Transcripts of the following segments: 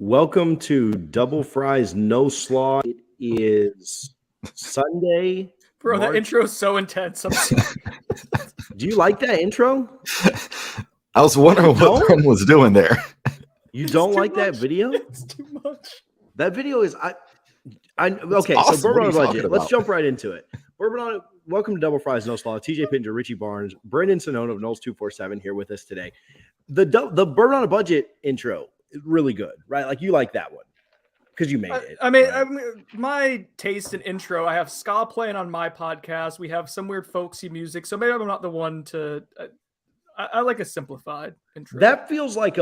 Welcome to Double Fries No Slaw. It is Sunday. Bro, that intro is so intense. Do you like that intro? I was wondering what Brendan was doing there. You don't like that video? It's too much. That video is okay. Awesome. So Bourbon on a Budget. About? Let's jump right into it. Welcome to Double Fries No Slaw. TJ Pinger, Richie Barnes, Brendan Sonnone of Noles 247 here with us today. The Bourbon on a Budget intro is really good, right? Like you like that one because you made it. I mean, right? My taste in intro. I have ska playing on my podcast. We have some weird folksy music, so maybe I'm not the one to. I like a simplified intro. That feels like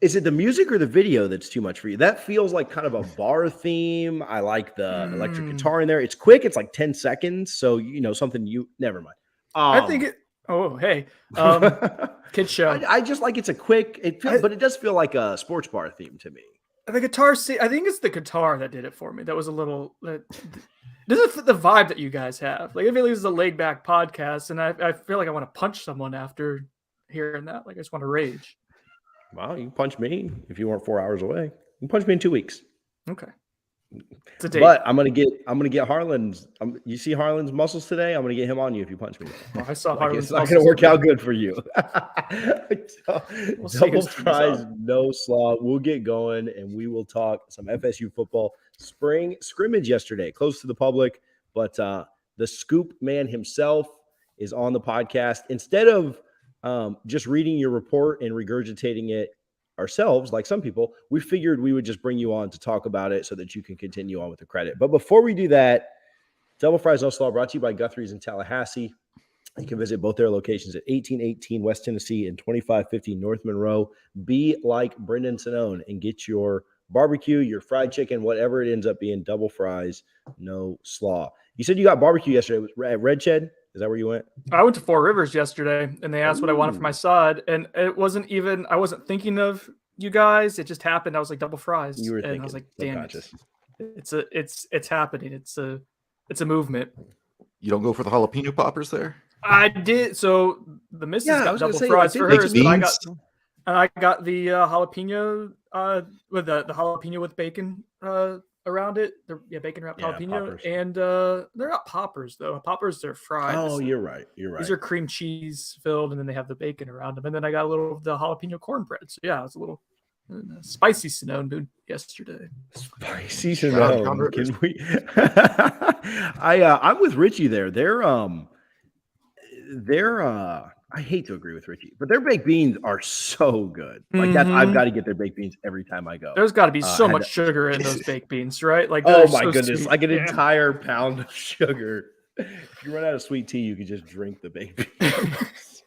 is it the music or the video that's too much for you? That feels like kind of a bar theme. I like the electric guitar in there. It's quick. It's like 10 seconds. So, something never mind. I think it. Oh, hey. Kid show. I just like it's a quick, but it does feel like a sports bar theme to me. The guitar, I think it's the guitar that did it for me. That was a little, doesn't fit the vibe that you guys have. Like, I feel like this is a laid back podcast, and I feel like I want to punch someone after hearing that. Like, I just want to rage. Well, you can punch me if you weren't 4 hours away. You can punch me in 2 weeks. Okay. It's a date. But I'm gonna get Harlan's. You see Harlan's muscles today? I'm gonna get him on you if you punch me. Oh, I saw Harlan's. It's not gonna work out good for you. We'll Double Fries No Slaw. We'll get going and we will talk some FSU football. Spring Scrimmage yesterday, closed to the public, but the scoop man himself is on the podcast. Instead of just reading your report and regurgitating it ourselves, like some people, we figured we would just bring you on to talk about it so that you can continue on with the credit. But before we do that, Double Fries No Slaw brought to you by Guthrie's in Tallahassee. You can visit both their locations at 1818 West Tennessee and 2550 North Monroe. Be like Brendan Sonnone and get your barbecue, your fried chicken, whatever it ends up being, Double Fries No Slaw. You said you got barbecue yesterday at Red Shed. Is that where you went? I went to Four Rivers yesterday, and they asked what I wanted for my side, and it wasn't even. I wasn't thinking of you guys. It just happened. I was like double fries, you were and thinking, I was like, "Damn it! It's happening. It's a movement." You don't go for the jalapeno poppers there? I did. So the missus got double fries for hers, and I got the jalapeno with the jalapeno with bacon around it. Bacon wrapped jalapeno, poppers. And they're not poppers though. Poppers, they're fried. Oh, you're right. These are cream cheese filled, and then they have the bacon around them. And then I got a little of the jalapeno cornbread. So yeah, it's a little spicy Sonnone yesterday. Spicy Sonnone. Can we? I'm with Richie there. They're I hate to agree with Richie, but their baked beans are so good. Like that, I've got to get their baked beans every time I go. There's got to be so much sugar in those baked beans, right? Like, oh my goodness, sweet. Like an entire pound of sugar. If you run out of sweet tea, you can just drink the baked beans.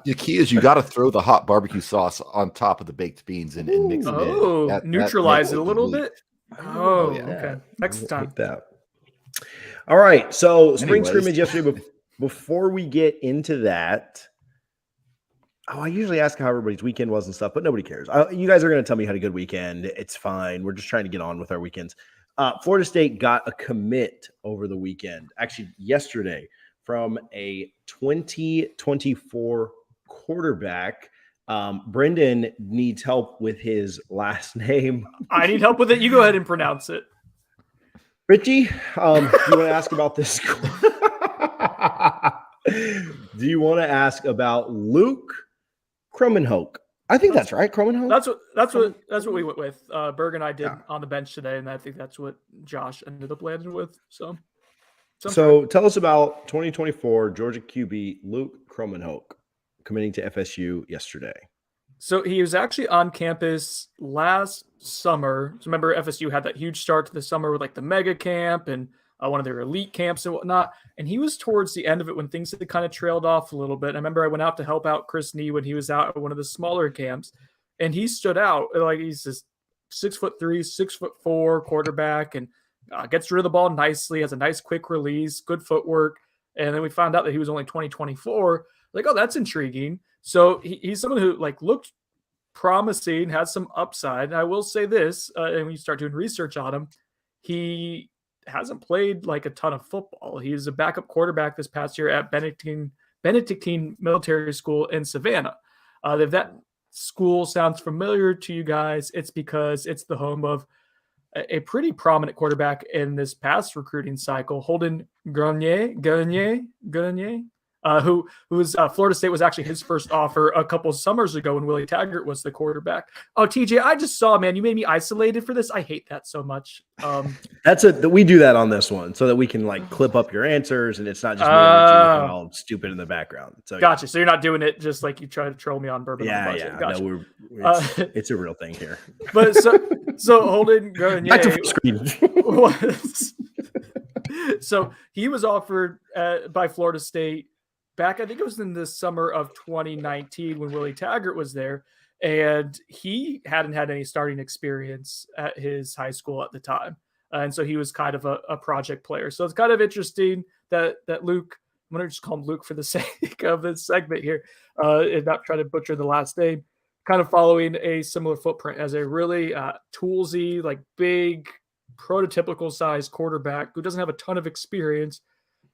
The key is you got to throw the hot barbecue sauce on top of the baked beans and mix it in. Oh, neutralize it a little bit. Oh, yeah. Okay. Next time. Like that. All right. So Spring Scrimmage yesterday. Before we get into that, I usually ask how everybody's weekend was and stuff, but nobody cares. You guys are going to tell me had a good weekend. It's fine. We're just trying to get on with our weekends. Florida State got a commit over the weekend, actually yesterday, from a 2024 quarterback. Brendan needs help with his last name. I need help with it. You go ahead and pronounce it. Richie, do you want to ask about this? Do you want to ask about Luke Croman? I think that's right. Croman. That's what we went with. Berg and I did on the bench today, and I think that's what Josh ended up landing with. So tell us about 2024 Georgia QB Luke Croman committing to FSU yesterday. So he was actually on campus last summer. So remember, FSU had that huge start to the summer with like the mega camp and one of their elite camps and whatnot. And he was towards the end of it when things had kind of trailed off a little bit. I remember I went out to help out Chris Nee when he was out at one of the smaller camps, and he stood out. Like, he's this 6'3", 6'4" quarterback, and gets rid of the ball nicely, has a nice quick release, good footwork. And then we found out that he was only 2024. Like, oh, that's intriguing. So he's someone who like looked promising, has some upside. And I will say this, and when you start doing research on him, he hasn't played like a ton of football. He was a backup quarterback this past year at Benedictine Military School in Savannah. They've school sounds familiar to you guys, it's because it's the home of a pretty prominent quarterback in this past recruiting cycle, Holden Gurnier, who was Florida State was actually his first offer a couple of summers ago when Willie Taggart was the quarterback. Oh, TJ, I just saw, man, you made me isolated for this. I hate that so much. We do that on this one so that we can like clip up your answers and it's not just me and Richie looking all stupid in the background. So gotcha. Yeah. So you're not doing it just like you try to troll me on Bourbon. Yeah. Gotcha. No, it's a real thing here. But so Holden Gurnier back to screen. So he was offered by Florida State back, I think it was in the summer of 2019 when Willie Taggart was there, and he hadn't had any starting experience at his high school at the time. And so he was kind of a project player. So it's kind of interesting that Luke, I'm going to just call him Luke for the sake of this segment here, and not try to butcher the last name, kind of following a similar footprint as a really toolsy, like big, prototypical size quarterback who doesn't have a ton of experience,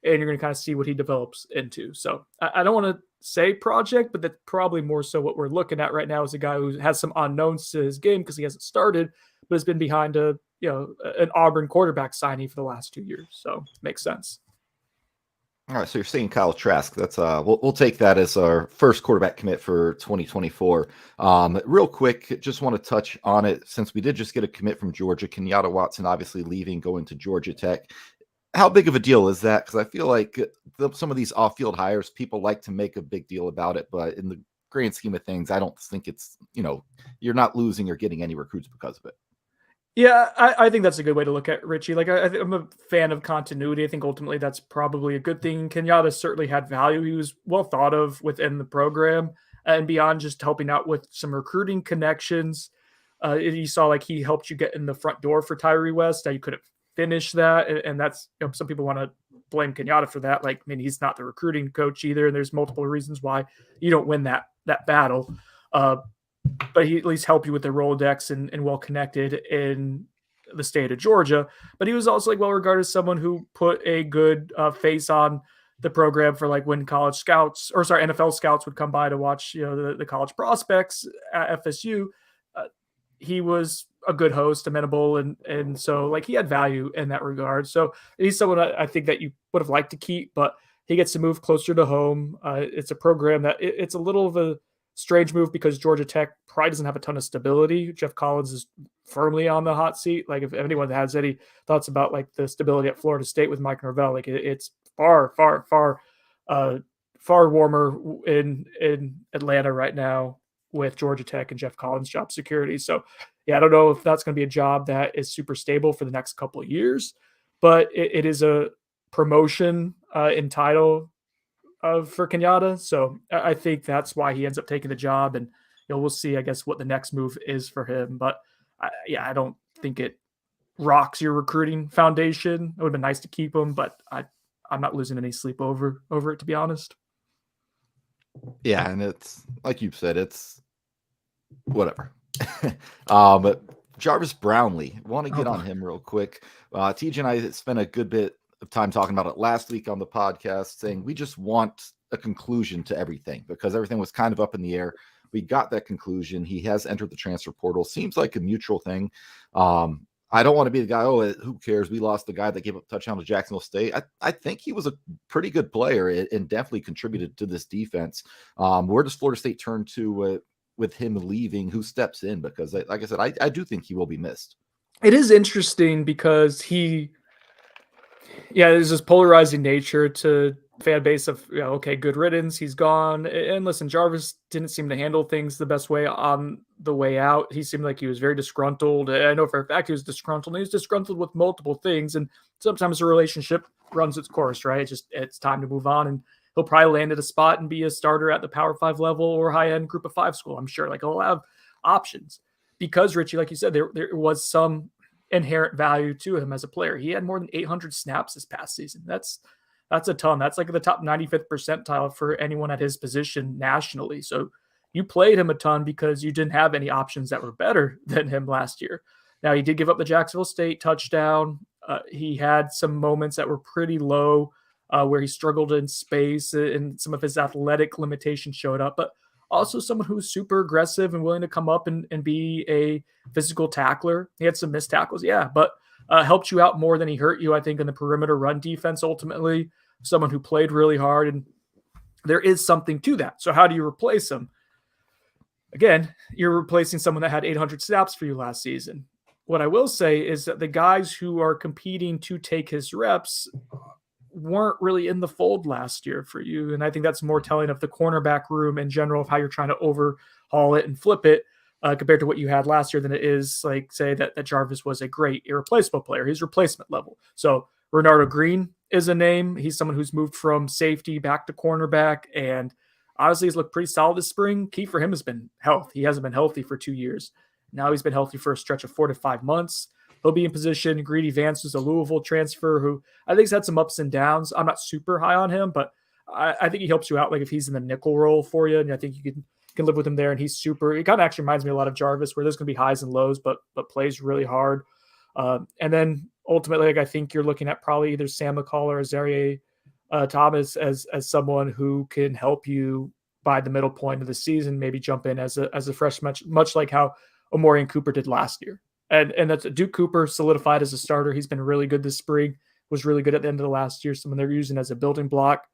and you're going to kind of see what he develops into. So I don't want to say project, but that's probably more so what we're looking at right now is a guy who has some unknowns to his game because he hasn't started, but has been behind an Auburn quarterback signing for the last 2 years. So makes sense. All right, so you're saying Kyle Trask. That's we'll take that as our first quarterback commit for 2024. Real quick, just want to touch on it since we did just get a commit from Georgia. Kenyatta Watson obviously leaving, going to Georgia Tech. How big of a deal is that? Because I feel like some of these off-field hires, people like to make a big deal about it, but in the grand scheme of things, I don't think it's, you're not losing or getting any recruits because of it. Yeah, I think that's a good way to look at Richie. Like, I'm a fan of continuity. I think ultimately that's probably a good thing. Kenyatta certainly had value. He was well thought of within the program and beyond just helping out with some recruiting connections. You saw like he helped you get in the front door for Tyree West. You couldn't finish that. And that's, some people want to blame Kenyatta for that. Like, I mean, he's not the recruiting coach either. And there's multiple reasons why you don't win that battle. But he at least helped you with the Rolodex and well connected in the state of Georgia. But he was also like well regarded as someone who put a good face on the program for like when NFL scouts would come by to watch the college prospects at FSU. He was a good host, amenable, and so like he had value in that regard. So he's someone I think that you would have liked to keep, but he gets to move closer to home. It's a program that it's a little of a strange move because Georgia Tech probably doesn't have a ton of stability. Jeff Collins is firmly on the hot seat. Like if anyone has any thoughts about like the stability at Florida State with Mike Norvell, like it's far warmer in Atlanta right now with Georgia Tech and Jeff Collins' job security. So yeah, I don't know if that's going to be a job that is super stable for the next couple of years, but it is a promotion in title for Kenyatta. So I think that's why he ends up taking the job, and we'll see, I guess, what the next move is for him. But I don't think it rocks your recruiting foundation. It would have been nice to keep him, but I'm not losing any sleep over it, to be honest. Yeah, and it's like you said, it's whatever. But Jarvis Brownlee, want to get on him real quick. TJ and I spent a good bit of time talking about it last week on the podcast, saying we just want a conclusion to everything because everything was kind of up in the air. We got that conclusion. He has entered the transfer portal. Seems like a mutual thing. I don't want to be the guy, who cares? We lost the guy that gave up touchdown to Jacksonville State. I think he was a pretty good player and definitely contributed to this defense. Where does Florida State turn to with him leaving? Who steps in? Because, like I said, I do think he will be missed. It is interesting because there's this polarizing nature to fan base of, okay, good riddance, he's gone. And listen, Jarvis didn't seem to handle things the best way on the way out. He seemed like he was very disgruntled. I know for a fact he was disgruntled. He was disgruntled with multiple things, and sometimes a relationship runs its course, right? It's time to move on, and he'll probably land at a spot and be a starter at the Power 5 level or high-end Group of 5 school, I'm sure. Like, he'll have options. Because, Richie, like you said, there was some inherent value to him as a player. He had more than 800 snaps this past season. That's a ton. That's like the top 95th percentile for anyone at his position nationally. So you played him a ton because you didn't have any options that were better than him last year. Now, he did give up the Jacksonville State touchdown. He had some moments that were pretty low where he struggled in space and some of his athletic limitations showed up. But Also someone who's super aggressive and willing to come up and be a physical tackler. He had some missed tackles, yeah, but helped you out more than he hurt you, I think, in the perimeter run defense ultimately. Someone who played really hard, and there is something to that. So how do you replace him? Again, you're replacing someone that had 800 snaps for you last season. What I will say is that the guys who are competing to take his reps weren't really in the fold last year for you. And I think that's more telling of the cornerback room in general, of how you're trying to overhaul it and flip it compared to what you had last year, than it is like, say, that Jarvis was a great irreplaceable player. He's replacement level. So Renardo Green is a name. He's someone who's moved from safety back to cornerback, and honestly, he's looked pretty solid this spring. Key for him has been health. He hasn't been healthy for 2 years. Now he's been healthy for a stretch of 4 to 5 months. He'll be in position. Greedy Vance was a Louisville transfer who I think's had some ups and downs. I'm not super high on him, but I think he helps you out. Like if he's in the nickel role for you, and I think you can live with him there. And he's super. He kind of actually reminds me a lot of Jarvis, where there's going to be highs and lows, but plays really hard. And then ultimately, like I think you're looking at probably either Sam McCall or Azaria Thomas as someone who can help you by the middle point of the season, maybe jump in as a fresh much like how Omorion Cooper did last year. And that's Duke Cooper solidified as a starter. He's been really good this spring, was really good at the end of the last year. Someone they're using as a building block.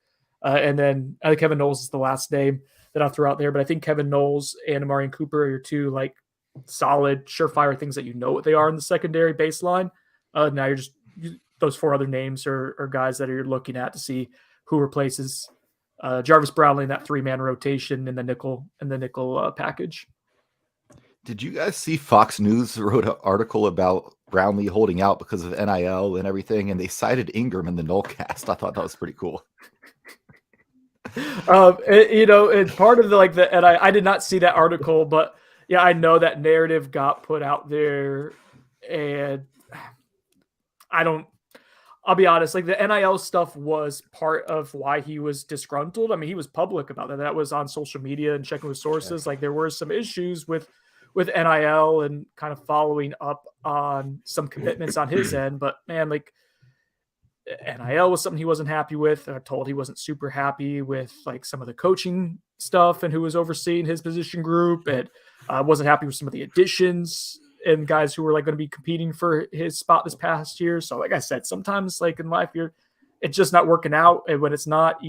And then I think Kevin Knowles is the last name that I'll throw out there. But I think Kevin Knowles and Omorion Cooper are your two like solid, surefire things that you know what they are in the secondary baseline. Now those 4 other names are guys that you're looking at to see who replaces Jarvis Brownlee in that 3-man rotation in the nickel package. Did you guys see Fox News wrote an article about Brownlee holding out because of NIL and everything, and they cited Ingram in the Nullcast? I thought that was pretty cool. It's part of and I did not see that article, but yeah, I know that narrative got put out there, and I'll be honest, like the NIL stuff was part of why he was disgruntled. I mean, he was public about that. That was on social media and checking with sources. Yeah. Like there were some issues with NIL and kind of following up on some commitments on his end. But man, like NIL was something he wasn't happy with. I'm told he wasn't super happy with like some of the coaching stuff and who was overseeing his position group, and wasn't happy with some of the additions and guys who were like going to be competing for his spot this past year. So like I said, sometimes like in life, it's just not working out. And when it's not,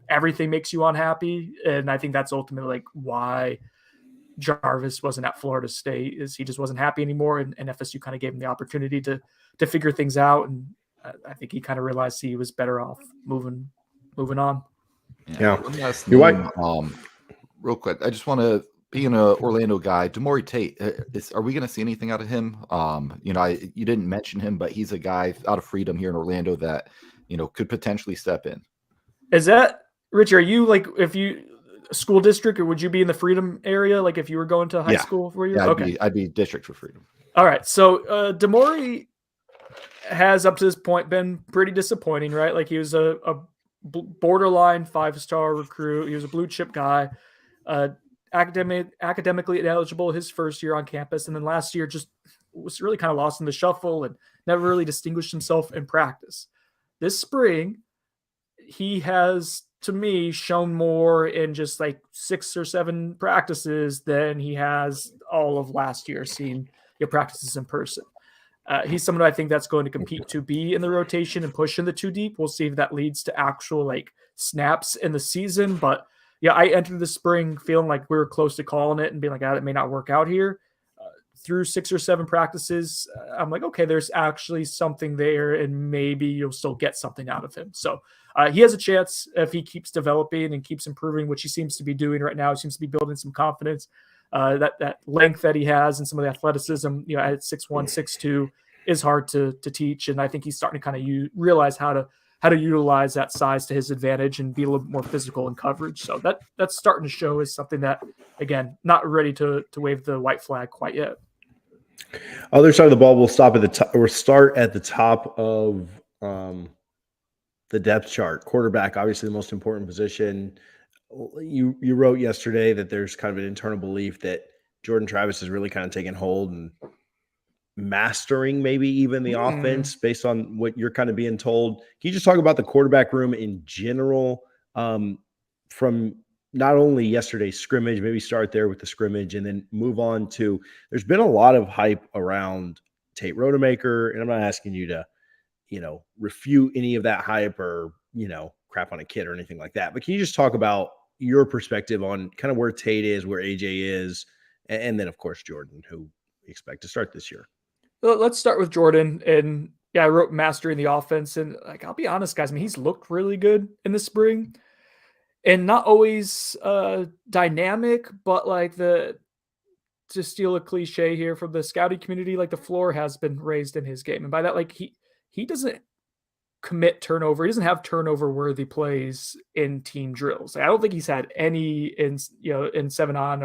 everything makes you unhappy. And I think that's ultimately like why Jarvis wasn't at Florida State, is he just wasn't happy anymore. And FSU kind of gave him the opportunity to figure things out. And I think he kind of realized he was better off moving on. Yeah. You're right. Real quick, I just want to, being an Orlando guy, Damori Tate, are we going to see anything out of him? You didn't mention him, but he's a guy out of Freedom here in Orlando that, could potentially step in. Is that, Richie, are you like, if you school district, or would you be in the Freedom area? Like if you were going to high school for you? Yeah, okay. I'd be district for Freedom. All right. So Damori has up to this point been pretty disappointing, right? Like he was a borderline 5-star recruit. He was a blue chip guy, academically ineligible his first year on campus. And then last year just was really kind of lost in the shuffle and never really distinguished himself in practice. This spring, he has, to me, shown more in just like 6 or 7 practices than he has all of last year, seeing practices in person. He's someone I think that's going to compete to be in the rotation and push in the 2 deep. We'll see if that leads to actual like snaps in the season. But yeah, I entered the spring feeling like we were close to calling it and being like, it may not work out here. Through 6 or 7 practices, I'm like, okay, there's actually something there, and maybe you'll still get something out of him. So he has a chance if he keeps developing and keeps improving, which he seems to be doing right now. He seems to be building some confidence. That length that he has and some of the athleticism, at 6'1", 6'2", is hard to teach. And I think he's starting to kind of realize how to utilize that size to his advantage and be a little bit more physical in coverage. So that's starting to show is something that, again, not ready to wave the white flag quite yet. Other side of the ball, we'll start at the top of the depth chart. Quarterback, obviously the most important position. You wrote yesterday that there's kind of an internal belief that Jordan Travis is really kind of taking hold and mastering maybe even the offense based on what you're kind of being told. Can you just talk about the quarterback room in general, from not only yesterday's scrimmage, maybe start there with the scrimmage and then move on to, there's been a lot of hype around Tate Rodemaker, and I'm not asking you to, refute any of that hype or, crap on a kid or anything like that. But can you just talk about your perspective on kind of where Tate is, where AJ is, and then, of course, Jordan, who we expect to start this year? Well, let's start with Jordan. And yeah, I wrote mastering the offense. And I'll be honest, guys, I mean, he's looked really good in the spring. And not always dynamic, but to steal a cliche here from the scouting community, the floor has been raised in his game. And by that, he doesn't commit turnover. He doesn't have turnover worthy plays in team drills. I don't think he's had any in 7-on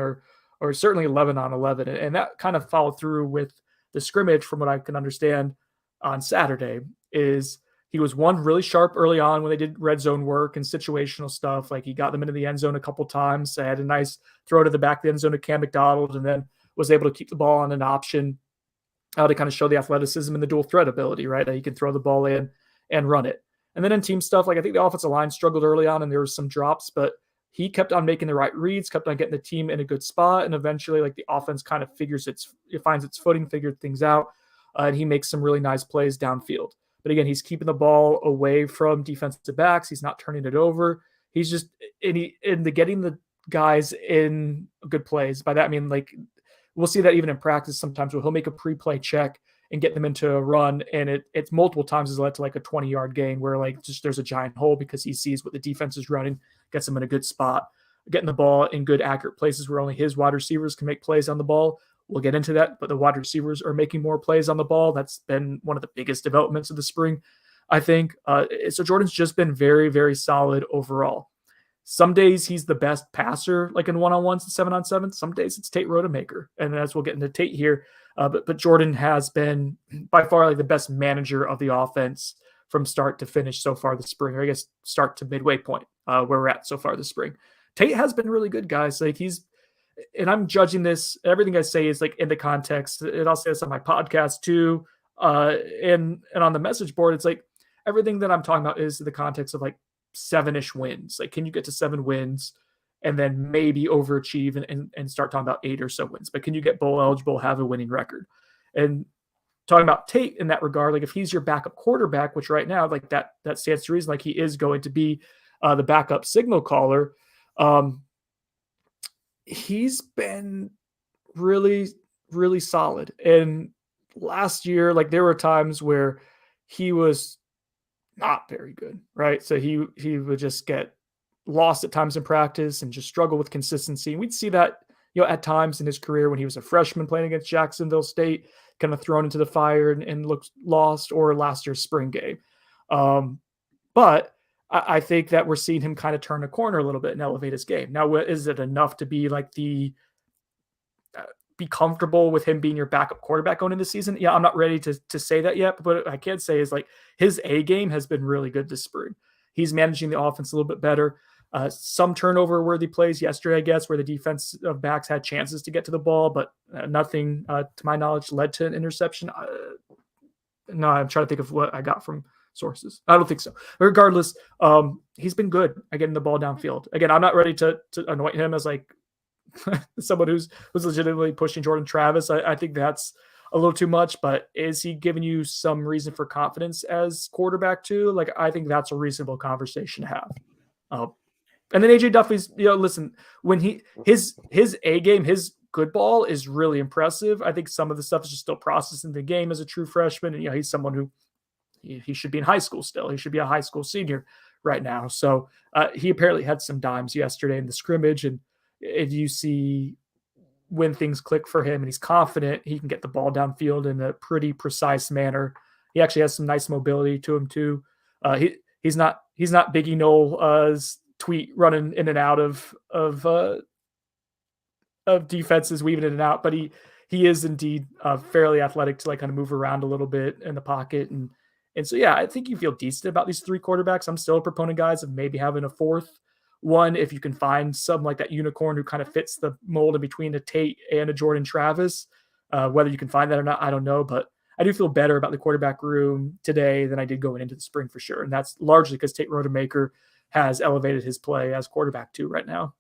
or certainly 11-on-11. And that kind of followed through with the scrimmage, from what I can understand on Saturday. Is he was one really sharp early on when they did red zone work and situational stuff. He got them into the end zone a couple times. I had a nice throw to the back of the end zone to Cam McDonald, and then was able to keep the ball on an option to kind of show the athleticism and the dual threat ability, right? That he can throw the ball in and run it. And then in team stuff, I think the offensive line struggled early on and there was some drops, but he kept on making the right reads, kept on getting the team in a good spot. And eventually the offense kind of it finds its footing, figured things out. And he makes some really nice plays downfield. But again, he's keeping the ball away from defensive backs. He's not turning it over. He's just getting the guys in good plays. By that, I mean, we'll see that even in practice sometimes where he'll make a pre-play check and get them into a run. And it's multiple times has led to a 20-yard gain where just there's a giant hole because he sees what the defense is running, gets them in a good spot, getting the ball in good, accurate places where only his wide receivers can make plays on the ball. We'll get into that, but the wide receivers are making more plays on the ball. That's been one of the biggest developments of the spring, I think. So Jordan's just been very, very solid overall. Some days he's the best passer, in one-on-ones and 7-on-7. Some days it's Tate Rodemaker, and as we'll get into Tate here. But Jordan has been by far the best manager of the offense from start to finish so far this spring, or I guess start to midway point where we're at so far this spring. Tate has been really good, guys. And I'm judging this, everything I say is in the context, and I'll say this on my podcast too. And on the message board, it's everything that I'm talking about is the context of 7-ish wins. Can you get to 7 wins and then maybe overachieve and start talking about 8 or so wins? But can you get bowl eligible, have a winning record? And talking about Tate in that regard, if he's your backup quarterback, which right now, that stands to reason, he is going to be the backup signal caller. He's been really, really solid. And last year, there were times where he was not very good, right? So he would just get lost at times in practice and just struggle with consistency. And we'd see that, at times in his career when he was a freshman playing against Jacksonville State, kind of thrown into the fire and looked lost, or last year's spring game. But I think that we're seeing him kind of turn a corner a little bit and elevate his game. Now, is it enough to be be comfortable with him being your backup quarterback going into the season? Yeah, I'm not ready to say that yet, but what I can say is his A game has been really good this spring. He's managing the offense a little bit better. Some turnover worthy plays yesterday, I guess, where the defensive backs had chances to get to the ball, but nothing, to my knowledge, led to an interception. No, I'm trying to think of what I got from sources. I don't think so. Regardless, he's been good at getting the ball downfield. Again, I'm not ready to anoint him as someone who's legitimately pushing Jordan Travis. I think that's a little too much, but is he giving you some reason for confidence as quarterback too? I think that's a reasonable conversation to have. And then AJ Duffy's, listen, when his A game, his good ball is really impressive. I think some of the stuff is just still processing the game as a true freshman. And, he's someone who he should be in high school still. He should be a high school senior right now. So he apparently had some dimes yesterday in the scrimmage, and you see when things click for him and he's confident, he can get the ball downfield in a pretty precise manner. He actually has some nice mobility to him too. He's not Biggie Noel's tweet running in and out of defenses, weaving in and out, but he is indeed fairly athletic to kind of move around a little bit in the pocket. And so, yeah, I think you feel decent about these 3 quarterbacks. I'm still a proponent, guys, of maybe having a 4th one if you can find some that unicorn who kind of fits the mold in between a Tate and a Jordan Travis. Whether you can find that or not, I don't know, but I do feel better about the quarterback room today than I did going into the spring for sure. And that's largely because Tate Rodemaker has elevated his play as quarterback too right now.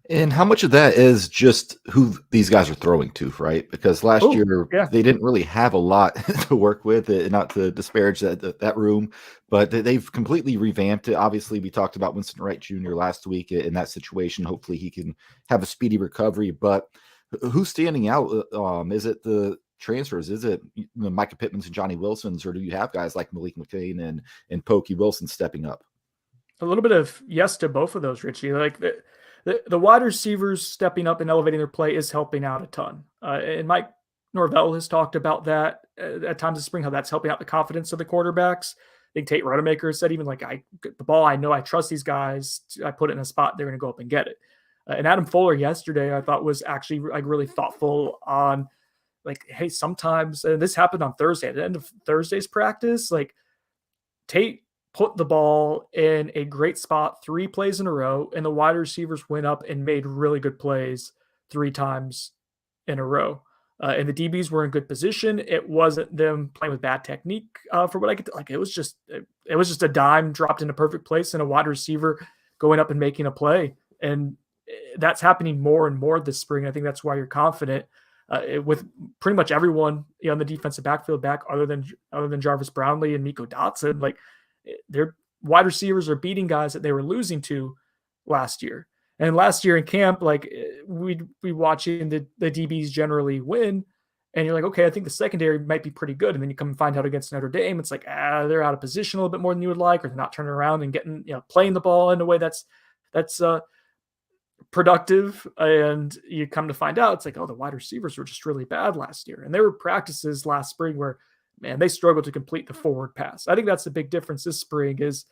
And how much of that is just who these guys are throwing to, right? Because last year yeah. they didn't really have a lot to work with, not to disparage that room, but they've completely revamped it. Obviously, we talked about Winston Wright Jr. last week in that situation. Hopefully, he can have a speedy recovery. But who's standing out? Is it the transfers? Is it Micah Pittman's and Johnny Wilson's, or do you have guys like Malik McCain and Pokey Wilson stepping up? A little bit of yes to both of those, Richie. Like the wide receivers stepping up and elevating their play is helping out a ton. And Mike Norvell has talked about that at times this spring, how that's helping out the confidence of the quarterbacks. I think Tate Rodemaker said even like, I get the ball, I know I trust these guys. I put it in a spot, they're going to go up and get it. And Adam Fuller yesterday, I thought was actually like really thoughtful on like, hey, sometimes, and this happened on Thursday, at the end of Thursday's practice, like Tate put the ball in a great spot 3 plays in a row, and the wide receivers went up and made really good plays 3 times in a row. And the DBs were in good position. It wasn't them playing with bad technique for what I could like. It was just a dime dropped in a perfect place and a wide receiver going up and making a play. And that's happening more and more this spring. I think that's why you're confident with pretty much everyone on the defensive backfield back other than Jarvis Brownlee and Miko Dotson. Like, their wide receivers are beating guys that they were losing to last year. And last year in camp, like we'd be watching the DBs generally win. And you're like, okay, I think the secondary might be pretty good. And then you come and find out against Notre Dame, it's like, they're out of position a little bit more than you would like, or they're not turning around and getting, playing the ball in a way that's productive. And you come to find out, it's like, oh, the wide receivers were just really bad last year. And there were practices last spring where, man, they struggled to complete the forward pass. I think that's the big difference this spring is,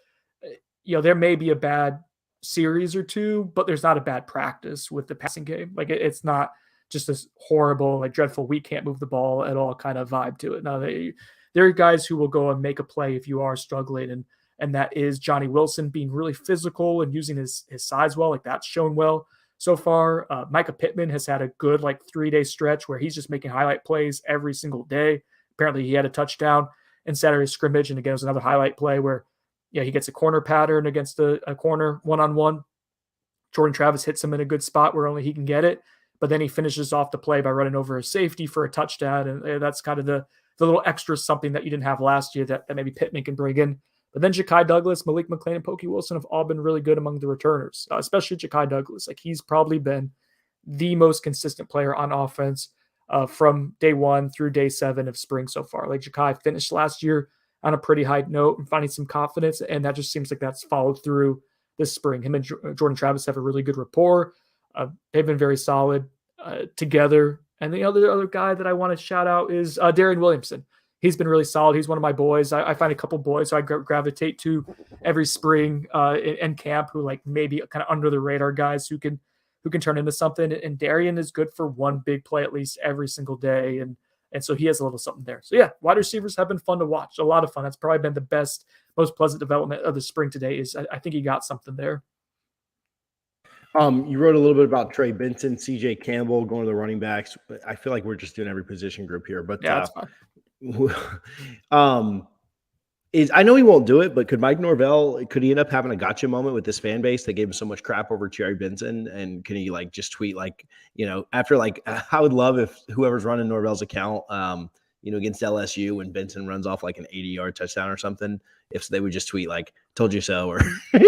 there may be a bad series or two, but there's not a bad practice with the passing game. Like it's not just this horrible, like dreadful, we can't move the ball at all kind of vibe to it. No, there are guys who will go and make a play if you are struggling. And that is Johnny Wilson being really physical and using his size well. Like that's shown well so far. Micah Pittman has had a good 3-day stretch where he's just making highlight plays every single day. Apparently he had a touchdown in Saturday's scrimmage. And again, it was another highlight play where, he gets a corner pattern against a corner one-on-one. Jordan Travis hits him in a good spot where only he can get it. But then he finishes off the play by running over a safety for a touchdown. And that's kind of the little extra something that you didn't have last year that maybe Pittman can bring in. But then Ja'Kai Douglas, Malik McClain, and Pokey Wilson have all been really good among the returners, especially Ja'Kai Douglas. Like he's probably been the most consistent player on offense from day 1 through day 7 of spring so far. Like Ja'Kai finished last year on a pretty high note and finding some confidence, and that just seems like that's followed through this spring. Him and Jordan Travis have a really good rapport. They've been very solid together. And the other guy that I want to shout out is Darren Williamson. He's been really solid. He's one of my boys. I find a couple boys who I gravitate to every spring in camp who maybe kind of under the radar guys who can turn into something. And Darian is good for one big play at least every single day. And so he has a little something there. So yeah, wide receivers have been fun to watch. A lot of fun. That's probably been the best, most pleasant development of the spring today is I think he got something there. You wrote a little bit about Trey Benson, CJ Campbell going to the running backs. I feel like we're just doing every position group here, but yeah, that's fine. I know he won't do it, but could Mike Norvell, could he end up having a gotcha moment with this fan base that gave him so much crap over Trey Benson? And can he just tweet after I would love if whoever's running Norvell's account, against LSU when Benson runs off an 80-yard touchdown or something, if they would just tweet told you so or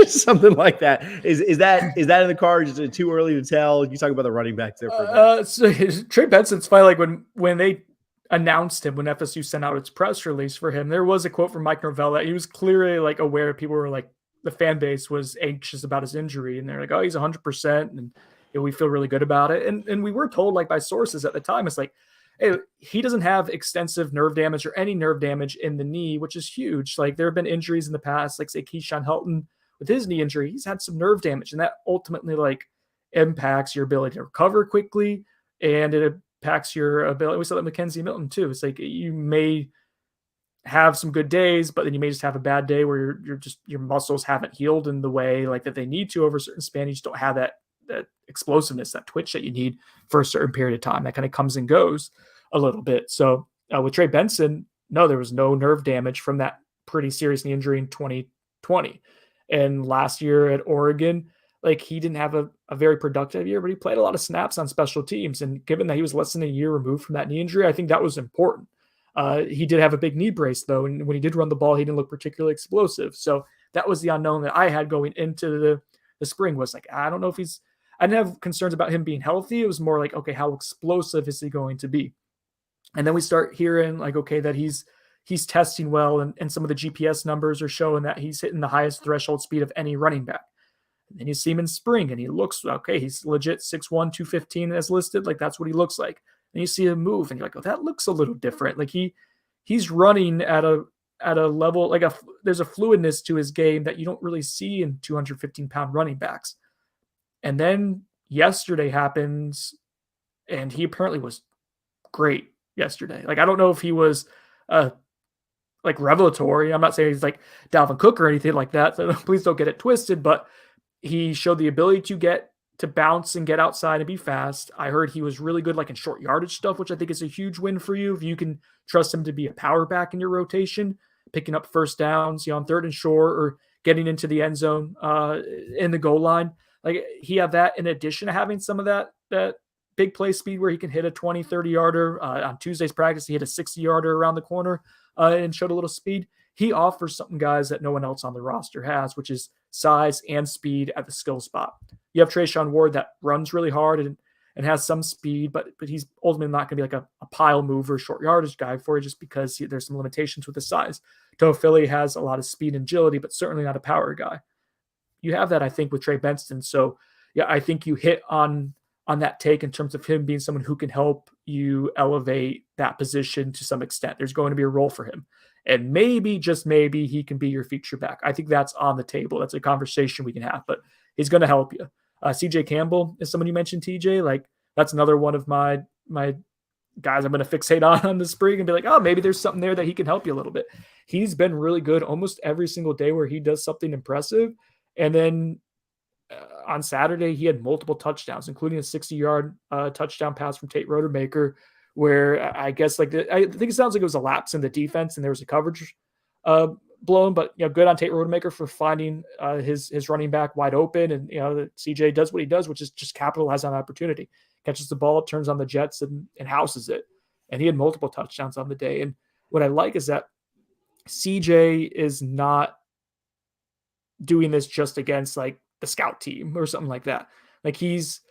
something like that. Is that in the cards? Is it too early to tell? You talk about the running backs there for a minute. So Trey Benson's funny, when they announced him, when FSU sent out its press release for him, there was a quote from Mike Norvell that he was clearly aware people were the fan base was anxious about his injury, and they're oh, he's 100%, and we feel really good about it. And we were told by sources at the time, it's hey, he doesn't have extensive nerve damage or any nerve damage in the knee, which is huge. There have been injuries in the past, say Keyshawn Helton with his knee injury, he's had some nerve damage, and that ultimately impacts your ability to recover quickly, and it impacts your ability. We saw that Mackenzie Milton too. It's you may have some good days, but then you may just have a bad day where your muscles haven't healed in the way that they need to over a certain span. You just don't have that explosiveness, that twitch that you need for a certain period of time. That kind of comes and goes a little bit. So with Trey Benson, no, there was no nerve damage from that pretty serious knee injury in 2020. And last year at Oregon, like he didn't have a very productive year, but he played a lot of snaps on special teams. And given that he was less than a year removed from that knee injury, I think that was important. He did have a big knee brace though. And when he did run the ball, he didn't look particularly explosive. So that was the unknown that I had going into the spring was like, I don't know if I didn't have concerns about him being healthy. It was more like, okay, how explosive is he going to be? And then we start hearing like, okay, that he's testing well. And some of the GPS numbers are showing that he's hitting the highest threshold speed of any running back. And then you see him in spring and he looks, okay, he's legit 6'1", 215 as listed. Like that's what he looks like. And you see him move and you're like, oh, that looks a little different. Like he's running at a level, like there's a fluidness to his game that you don't really see in 215-pound running backs. And then yesterday happens and he apparently was great yesterday. Like, I don't know if he was like revelatory. I'm not saying he's like Dalvin Cook or anything like that. So please don't get it twisted, but he showed the ability to get to bounce and get outside and be fast. I heard he was really good like in short yardage stuff, which I think is a huge win for you. If you can trust him to be a power back in your rotation, picking up first downs, on 3rd and short or getting into the end zone in the goal line. Like he had that in addition to having some of that big play speed where he can hit a 20, 30 yarder. On Tuesday's practice, he hit a 60 yarder around the corner and showed a little speed. He offers something, guys, that no one else on the roster has, which is size and speed at the skill spot. You have Trayshawn Ward that runs really hard and has some speed, but he's ultimately not going to be like a pile mover, short yardage guy for you just because there's some limitations with his size. Philly has a lot of speed and agility, but certainly not a power guy. You have that, I think, with Trey Benson. So, yeah, I think you hit on that take in terms of him being someone who can help you elevate that position to some extent. There's going to be a role for him. And maybe, just maybe, he can be your feature back. I think that's on the table. That's a conversation we can have, but he's going to help you. CJ Campbell is someone you mentioned, TJ. Like, that's another one of my guys I'm going to fixate on the spring and be like, oh, maybe there's something there that he can help you a little bit. He's been really good almost every single day where he does something impressive. And then on Saturday, he had multiple touchdowns, including a 60-yard touchdown pass from Tate Rodemaker, where I guess I think it sounds like it was a lapse in the defense and there was a coverage blown, but good on Tate Rodemaker for finding his running back wide open. And CJ does what he does, which is just capitalize on opportunity, catches the ball, turns on the jets and houses it. And he had multiple touchdowns on the day. And what I like is that CJ is not doing this just against like the scout team or something like that. Like he's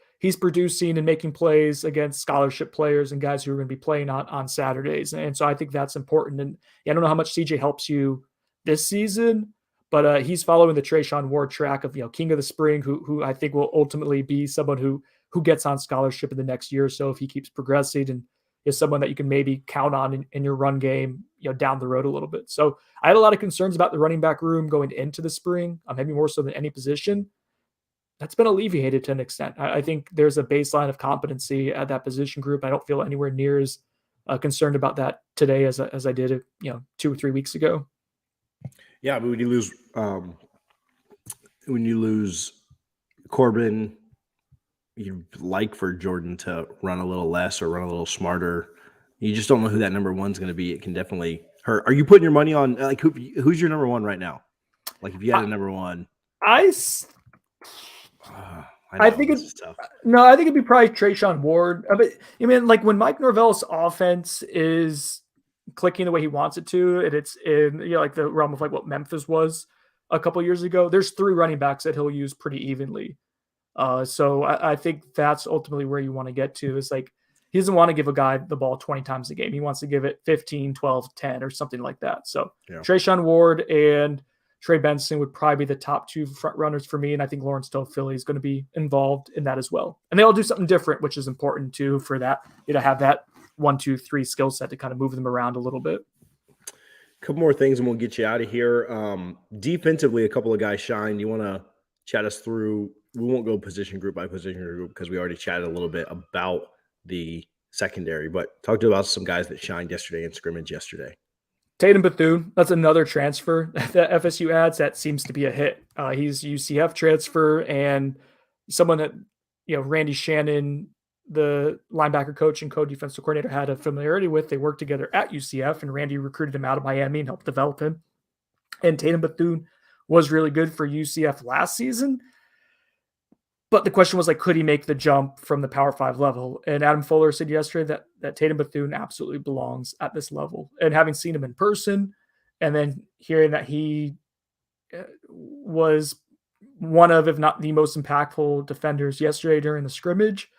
producing and making plays against scholarship players and guys who are going to be playing on Saturdays. And so I think that's important. And I don't know how much CJ helps you this season, but he's following the Trayshawn Ward track of, King of the Spring, who I think will ultimately be someone who gets on scholarship in the next year or so if he keeps progressing and is someone that you can maybe count on in your run game, down the road a little bit. So I had a lot of concerns about the running back room going into the spring, maybe more so than any position. That's been alleviated to an extent. I think there's a baseline of competency at that position group. I don't feel anywhere near as concerned about that today as I did, 2 or 3 weeks ago. Yeah, but when you lose Corbin, you'd like for Jordan to run a little less or run a little smarter. You just don't know who that number one's going to be. It can definitely hurt. Are you putting your money on like who's your number one right now? Like if you had a number one, I think it's tough. No, I think it'd be probably Trayshawn Ward. But like when Mike Norvell's offense is clicking the way he wants it to, and it's in like the realm of like what Memphis was a couple years ago, there's 3 running backs that he'll use pretty evenly. So I think that's ultimately where you want to get to. Is like he doesn't want to give a guy the ball 20 times a game. He wants to give it 15, 12, 10 or something like that. So Trayshawn Ward and Trey Benson would probably be the top 2 front runners for me. And I think Lawrence Philly is going to be involved in that as well. And they all do something different, which is important too for that, have that 1, 2, 3 skill set to kind of move them around a little bit. A couple more things and we'll get you out of here. Defensively, a couple of guys shined. You want to chat us through? We won't go position group by position group because we already chatted a little bit about the secondary, but talk to about some guys that shined yesterday in scrimmage yesterday. Tatum Bethune, that's another transfer that FSU adds that seems to be a hit. He's UCF transfer and someone that, Randy Shannon, the linebacker coach and co-defensive coordinator, had a familiarity with. They worked together at UCF and Randy recruited him out of Miami and helped develop him. And Tatum Bethune was really good for UCF last season. But the question was, like, could he make the jump from the Power 5 level? And Adam Fuller said yesterday that Tatum Bethune absolutely belongs at this level. And having seen him in person and then hearing that he was one of, if not the most impactful defenders yesterday during the scrimmage,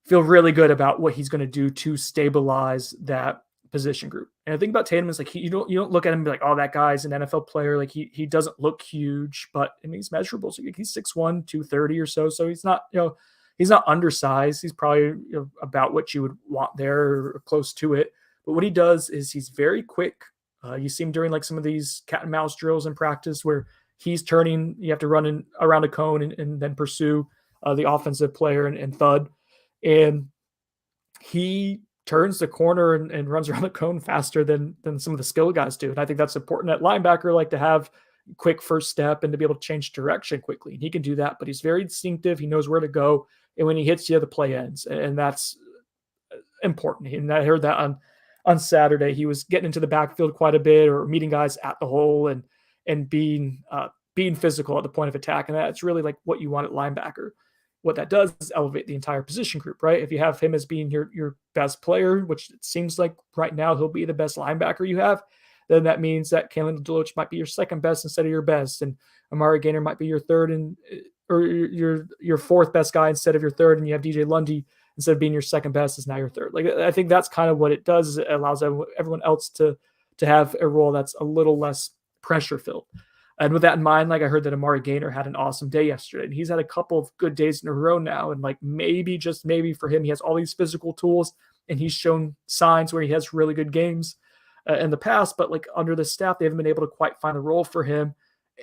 feel really good about what he's going to do to stabilize that position group. And I think about Tatum is like, you don't look at him and be like, oh, that guy's an NFL player. Like he doesn't look huge, but I mean, he's measurable. So he's 6'1", 230 or so. So he's not, he's not undersized. He's probably about what you would want there or close to it. But what he does is he's very quick. You see him during like some of these cat and mouse drills in practice where he's turning, you have to run around a cone and then pursue the offensive player and thud. And he turns the corner and runs around the cone faster than some of the skill guys do. And I think that's important at linebacker, like to have quick first step and to be able to change direction quickly. And he can do that, but he's very instinctive. He knows where to go. And when he hits you, the play ends. And that's important. And I heard that on Saturday. He was getting into the backfield quite a bit or meeting guys at the hole and being physical at the point of attack. And that's really like what you want at linebacker. What that does is elevate the entire position group, right? If you have him as being your best player, which it seems like right now he'll be the best linebacker you have, then that means that Kalen Deloach might be your second best instead of your best, and Amari Gaynor might be your third or your fourth best guy instead of your third, and you have DJ Lundy instead of being your second best is now your third. Like I think that's kind of what it does. Is it allows everyone else to have a role that's a little less pressure filled. And with that in mind, like I heard that Amari Gaynor had an awesome day yesterday, and he's had a couple of good days in a row now. And like maybe, just maybe for him, he has all these physical tools and he's shown signs where he has really good games in the past, but like under the staff, they haven't been able to quite find a role for him.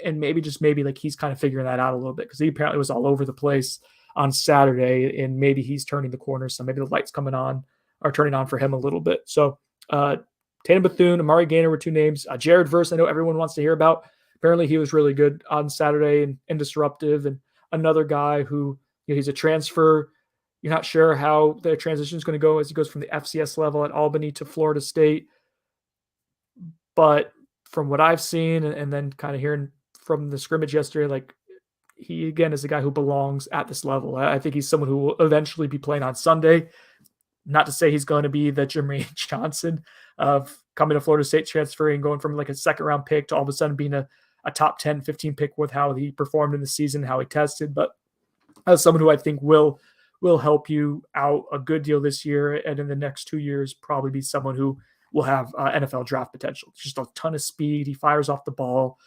And maybe like he's kind of figuring that out a little bit because he apparently was all over the place on Saturday, and maybe he's turning the corner. So maybe the lights coming on are turning on for him a little bit. So Tatum Bethune, Amari Gaynor were two names. Jared Verse, I know everyone wants to hear about. Apparently he was really good on Saturday and disruptive. And another guy who, he's a transfer. You're not sure how the transition is going to go as he goes from the FCS level at Albany to Florida State. But from what I've seen and then kind of hearing from the scrimmage yesterday, like he, again, is a guy who belongs at this level. I think he's someone who will eventually be playing on Sunday. Not to say he's going to be the Jermaine Johnson of coming to Florida State, transferring, going from like a second round pick to all of a sudden being a top 10, 15 pick with how he performed in the season, how he tested. But as someone who I think will help you out a good deal this year and in the next 2 years, probably be someone who will have NFL draft potential. Just a ton of speed. He fires off the ball,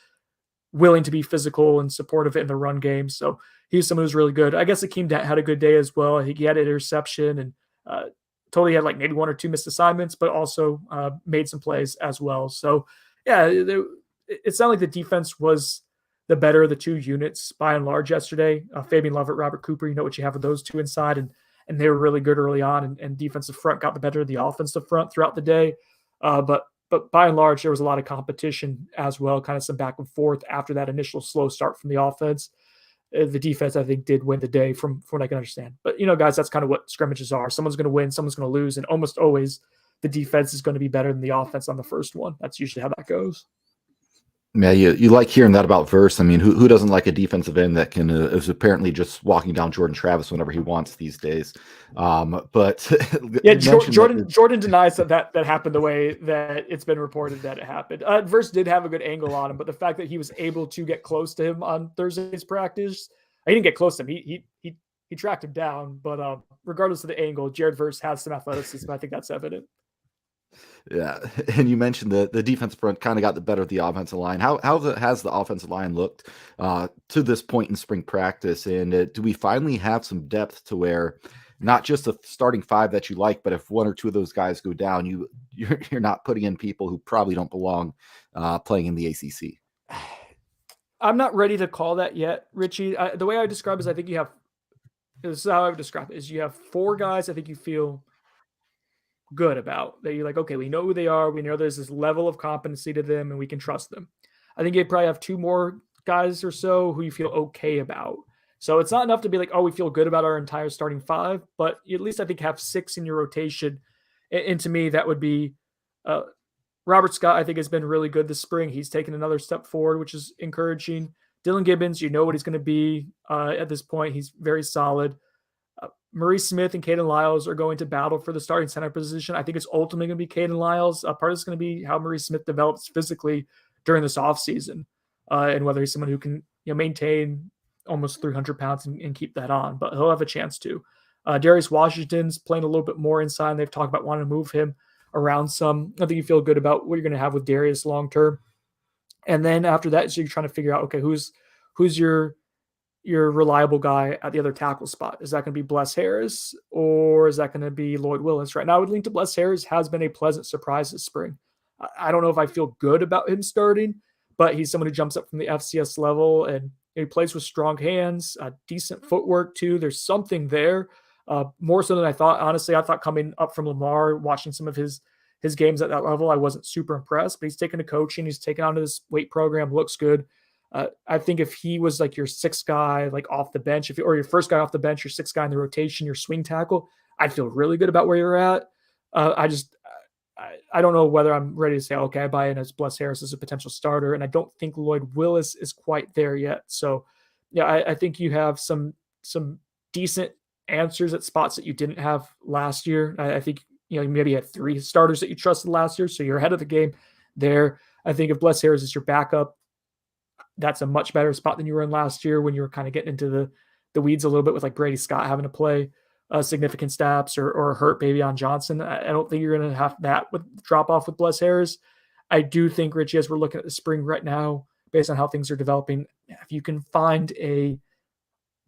willing to be physical and supportive in the run game. So he's someone who's really good. I guess Akeem had a good day as well. I think he had an interception and totally had like maybe one or two missed assignments, but also made some plays as well. So yeah, it sounded like the defense was the better of the two units by and large yesterday. Fabian Lovett, Robert Cooper, you know what you have with those two inside, and they were really good early on, and defensive front got the better of the offensive front throughout the day. But by and large, there was a lot of competition as well, kind of some back and forth after that initial slow start from the offense. The defense, I think, did win the day from what I can understand. But, guys, that's kind of what scrimmages are. Someone's going to win, someone's going to lose, and almost always the defense is going to be better than the offense on the first one. That's usually how that goes. Yeah, you like hearing that about Verse. I mean, who doesn't like a defensive end that can is apparently just walking down Jordan Travis whenever he wants these days? But yeah, Jordan denies that happened the way that it's been reported that it happened. Verse did have a good angle on him, but the fact that he was able to get close to him on Thursday's practice, he didn't get close to him. He tracked him down, but regardless of the angle, Jared Verse has some athleticism. I think that's evident. Yeah, and you mentioned the defensive front kind of got the better of the offensive line. How has the offensive line looked to this point in spring practice? And do we finally have some depth to where not just a starting five that you like, but if one or two of those guys go down, you're not putting in people who probably don't belong playing in the ACC? I'm not ready to call that yet, Richie. The way I describe it is I think this is how I would describe it, is you have four guys I think you feel good about, that you're like, okay, we know who they are. We know there's this level of competency to them and we can trust them. I think you probably have two more guys or so who you feel okay about. So it's not enough to be like, oh, we feel good about our entire starting five, but you at least I think have six in your rotation. And to me, that would be Robert Scott, I think, has been really good this spring. He's taken another step forward, which is encouraging. Dylan Gibbons, you know what he's going to be at this point. He's very solid. Maurice Smith and Caden Lyles are going to battle for the starting center position. I think it's ultimately going to be Caden Lyles. Part of it's going to be how Maurice Smith develops physically during this offseason, and whether he's someone who can maintain almost 300 pounds and keep that on. But he'll have a chance to. Darius Washington's playing a little bit more inside. They've talked about wanting to move him around some. I think you feel good about what you're going to have with Darius long term. And then after that, so you're trying to figure out, okay, who's your reliable guy at the other tackle spot? Is that going to be Bless Harris or is that going to be Lloyd Willis? Right now, I would lean to Bless Harris. Has been a pleasant surprise this spring. I don't know if I feel good about him starting, but he's someone who jumps up from the FCS level and he plays with strong hands, decent footwork too. There's something there, more so than I thought. Honestly, I thought coming up from Lamar, watching some of his games at that level, I wasn't super impressed, but he's taken to coaching. He's taken onto this weight program, looks good. I think if he was like your sixth guy, like off the bench, or your first guy off the bench, your sixth guy in the rotation, your swing tackle, I'd feel really good about where you're at. I don't know whether I'm ready to say, okay, I buy in as Bless Harris as a potential starter. And I don't think Lloyd Willis is quite there yet. So yeah, I think you have some decent answers at spots that you didn't have last year. I think, you maybe had 3 starters that you trusted last year. So you're ahead of the game there. I think if Bless Harris is your backup, that's a much better spot than you were in last year when you were kind of getting into the weeds a little bit with like Brady Scott having to play significant snaps or hurt Baby-On Johnson. I don't think you're going to have that with drop off with Bless Harris. I do think, Richie, as we're looking at the spring right now, based on how things are developing, if you can find a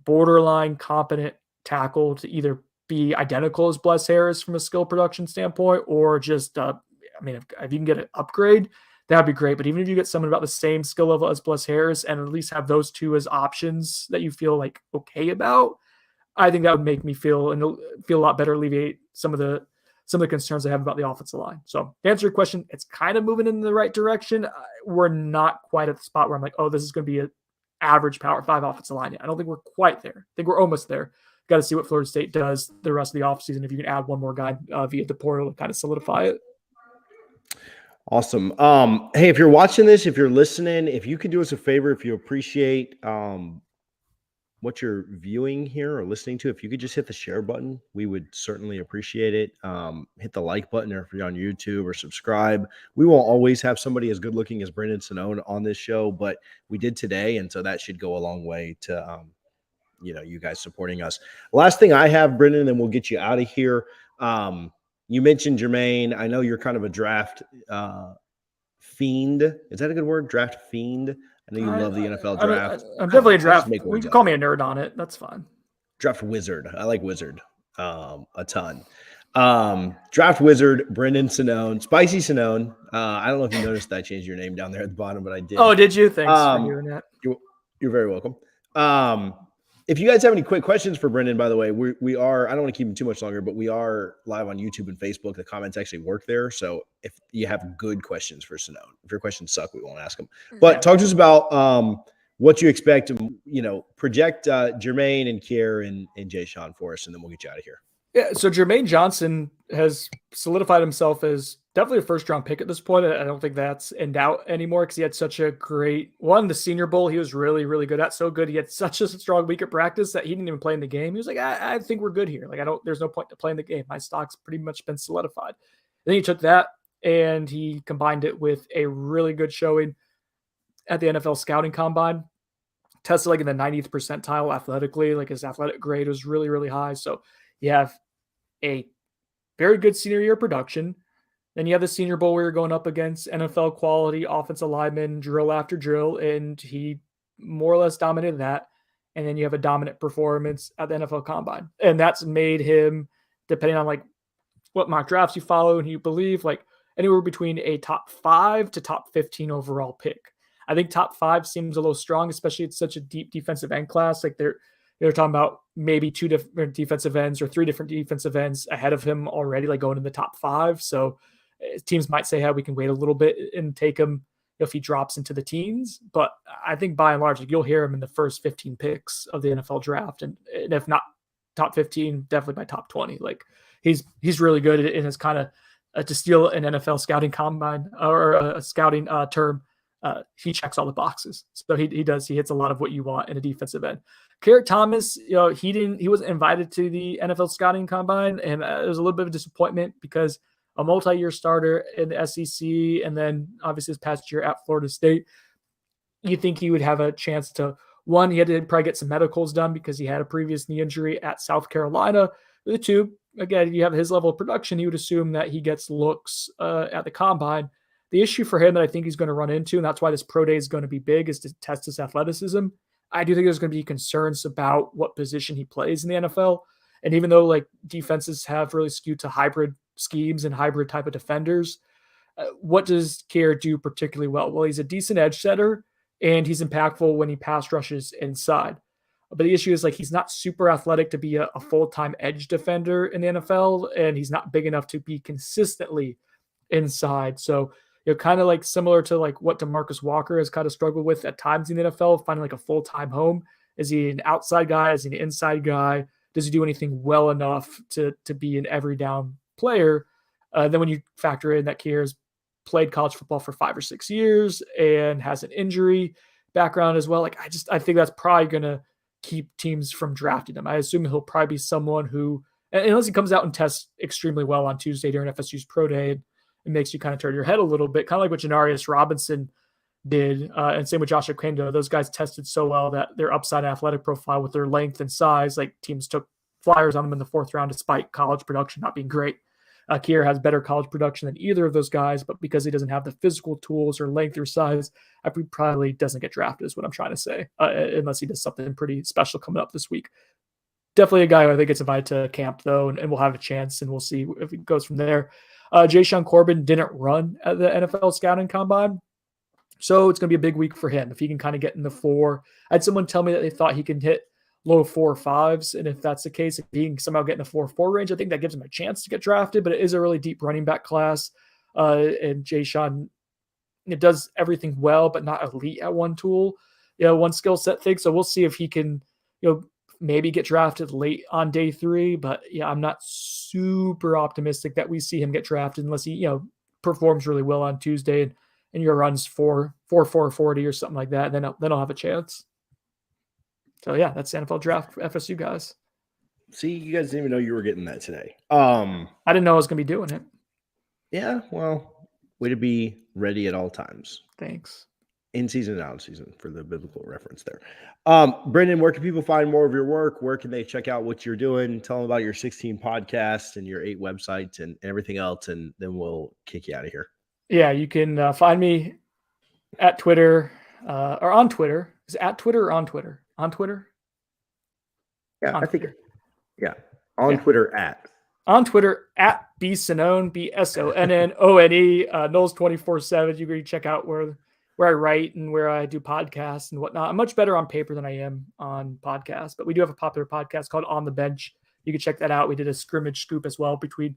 borderline competent tackle to either be identical as Bless Harris from a skill production standpoint, or just, if you can get an upgrade, that'd be great. But even if you get someone about the same skill level as Bless Harris and at least have those 2 as options that you feel like okay about, I think that would make me feel a lot better, alleviate some of the concerns I have about the offensive line. So to answer your question, it's kind of moving in the right direction. We're not quite at the spot where I'm like, oh, this is going to be an average Power 5 offensive line yet. I don't think we're quite there. I think we're almost there. Got to see what Florida State does the rest of the offseason. If you can add one more guy via the portal to kind of solidify it. Awesome. Hey, if you're watching this, if you're listening, if you could do us a favor, if you appreciate what you're viewing here or listening to, if you could just hit the share button, we would certainly appreciate it. Hit the like button, or if you're on YouTube, or subscribe. We won't always have somebody as good looking as Brendan Sonnone on this show, but we did today, and so that should go a long way to you guys supporting us. Last thing I have, Brendan, and then we'll get you out of here. You mentioned Jermaine. I know you're kind of a draft fiend. Is that a good word? Draft fiend? I know you love the NFL draft. I'm definitely a draft. You can call me a nerd on it. That's fine. Draft wizard. I like wizard a ton. Draft wizard, Brendan Sonnone, Spicy Sonnone. I don't know if you noticed that I changed your name down there at the bottom, but I did. Oh, did you? Thanks for doing that. You're very welcome. If you guys have any quick questions for Brendan, by the way, we are, I don't want to keep him too much longer, but we are live on YouTube and Facebook. The comments actually work there. So if you have good questions for Sonnone, if your questions suck, we won't ask them. But talk to us about what you expect to, project Jermaine and Kier and Jayshawn for us, and then we'll get you out of here. Yeah, so Jermaine Johnson has solidified himself as definitely a first-round pick at this point. I don't think that's in doubt anymore because he had such a great the Senior Bowl he was really, really good at. So good. He had such a strong week at practice that he didn't even play in the game. He was like, I think we're good here. Like, there's no point to play in the game. My stock's pretty much been solidified. Then he took that and he combined it with a really good showing at the NFL Scouting Combine. Tested like in the 90th percentile athletically. Like his athletic grade was really, really high. So you have a very good senior year production. Then you have the Senior Bowl where you're going up against NFL quality offensive linemen drill after drill, and he more or less dominated that. And then you have a dominant performance at the NFL Combine. And that's made him, depending on like what mock drafts you follow and you believe, like anywhere between a top 5 to top 15 overall pick. I think top 5 seems a little strong, especially it's such a deep defensive end class. Like they're talking about maybe 2 different defensive ends or 3 different defensive ends ahead of him already, like going in the top 5. So teams might say, hey, we can wait a little bit and take him if he drops into the teens. But I think by and large, like, you'll hear him in the first 15 picks of the NFL draft. And if not top 15, definitely by top 20. Like he's really good and it's kind of to steal an NFL scouting combine or a scouting term. he checks all the boxes. So he hits a lot of what you want in a defensive end. Carrot Thomas, he wasn't invited to the NFL scouting combine, and it was a little bit of a disappointment because a multi-year starter in the SEC, and then obviously this past year at Florida State, you think he would have a chance to, one, he had to probably get some medicals done because he had a previous knee injury at South Carolina. The two, again, if you have his level of production, you would assume that he gets looks at the combine. The issue for him that I think he's going to run into, and that's why this pro day is going to be big, is to test his athleticism. I do think there's going to be concerns about what position he plays in the NFL. And even though like defenses have really skewed to hybrid schemes and hybrid type of defenders, what does Kier do particularly well? Well, he's a decent edge setter, and he's impactful when he pass rushes inside. But the issue is like he's not super athletic to be a full-time edge defender in the NFL, and he's not big enough to be consistently inside. So, kind of like similar to like what DeMarcus Walker has kind of struggled with at times in the NFL, finding like a full-time home. Is he an outside guy? Is he an inside guy? Does he do anything well enough to be an every down player? Then when you factor in that Kier has played college football for 5 or 6 years and has an injury background as well, like I think that's probably going to keep teams from drafting him. I assume he'll probably be someone who, unless he comes out and tests extremely well on Tuesday during FSU's pro day, it makes you kind of turn your head a little bit, kind of like what Janarius Robinson did, and same with Josh Oquendo. Those guys tested so well that their upside athletic profile with their length and size, like teams took flyers on them in the 4th round despite college production not being great. Kier has better college production than either of those guys, but because he doesn't have the physical tools or length or size, he probably doesn't get drafted is what I'm trying to say, unless he does something pretty special coming up this week. Definitely a guy who I think gets invited to camp, though, and we'll have a chance, and we'll see if it goes from there. Jayshawn Corbin didn't run at the NFL Scouting Combine, so it's going to be a big week for him. If he can kind of get in the 4, I had someone tell me that they thought he can hit low 4.5s, and if that's the case, if he can somehow get in the 4.4 range, I think that gives him a chance to get drafted. But it is a really deep running back class, and Jayshawn, it does everything well, but not elite at one tool, one skill set thing. So we'll see if he can, maybe get drafted late on day 3. But yeah, I'm not super optimistic that we see him get drafted unless he, performs really well on Tuesday and runs 4.40 or something like that. Then I'll have a chance. So yeah, that's the NFL draft for FSU guys. See, you guys didn't even know you were getting that today. I didn't know I was going to be doing it. Yeah, well, way to be ready at all times. Thanks. In season and out of season for the biblical reference there. Brendan, where can people find more of your work? Where can they check out what you're doing? Tell them about your 16 podcasts and your 8 websites and everything else, and then we'll kick you out of here. Yeah, you can find me at Twitter or on Twitter. Is it at Twitter or on Twitter? On Twitter? Yeah, on I think. Twitter. Yeah, on yeah. Twitter at. On Twitter at Sonnone, Sonnone, Noles 24/7. You can check out where I write and where I do podcasts and whatnot. I'm much better on paper than I am on podcasts, but we do have a popular podcast called On the Bench. You can check that out. We did a scrimmage scoop as well between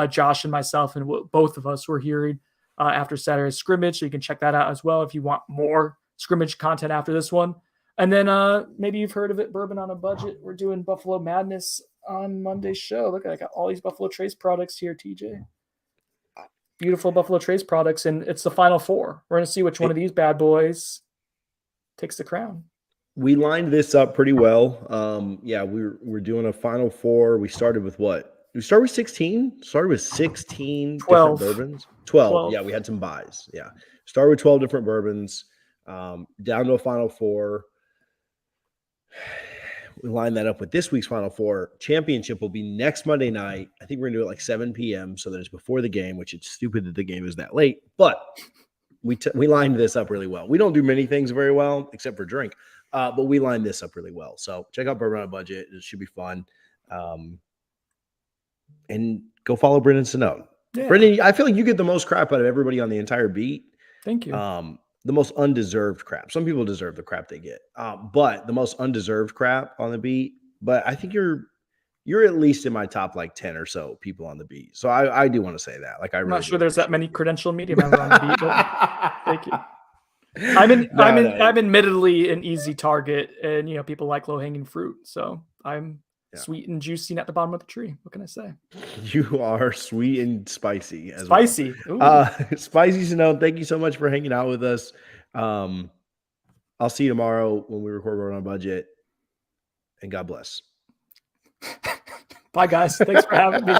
Josh and myself, and what both of us were hearing after Saturday's scrimmage. So you can check that out as well if you want more scrimmage content after this one. And then maybe you've heard of it, Bourbon on a Budget. We're doing Buffalo Madness on Monday's show. Look, I got all these Buffalo Trace products here, TJ. Beautiful Buffalo Trace products, and it's the Final 4. We're going to see which one of these bad boys takes the crown. We lined this up pretty well. Yeah, we're doing a Final 4. We started with what? We started with 16? Started with 16 12. Different bourbons? 12. Yeah, we had some buys. Yeah. Started with 12 different bourbons, down to a Final 4. We line that up with this week's Final 4. Championship will be next Monday night. I think we're going to do it like 7 p.m. so that it's before the game, which it's stupid that the game is that late. But we lined this up really well. We don't do many things very well except for drink, but we lined this up really well. So check out Bourbon on a Budget. It should be fun. And go follow Brendan Sonnone. Yeah. Brendan, I feel like you get the most crap out of everybody on the entire beat. Thank you. The most undeserved crap. Some people deserve the crap they get, but the most undeserved crap on the beat. But I think you're at least in my top like 10 or so people on the beat. So I do want to say that. Like I'm not sure there's that many credentialed media members on the beat, but thank you. I'm admittedly an easy target, and people like low hanging fruit. So I'm sweet and juicy at the bottom of the tree. What can I say? You are sweet and spicy. Spicy. Well. Spicy Sonnone, thank you so much for hanging out with us. I'll see you tomorrow when we record Word on Budget. And God bless. Bye, guys. Thanks for having me.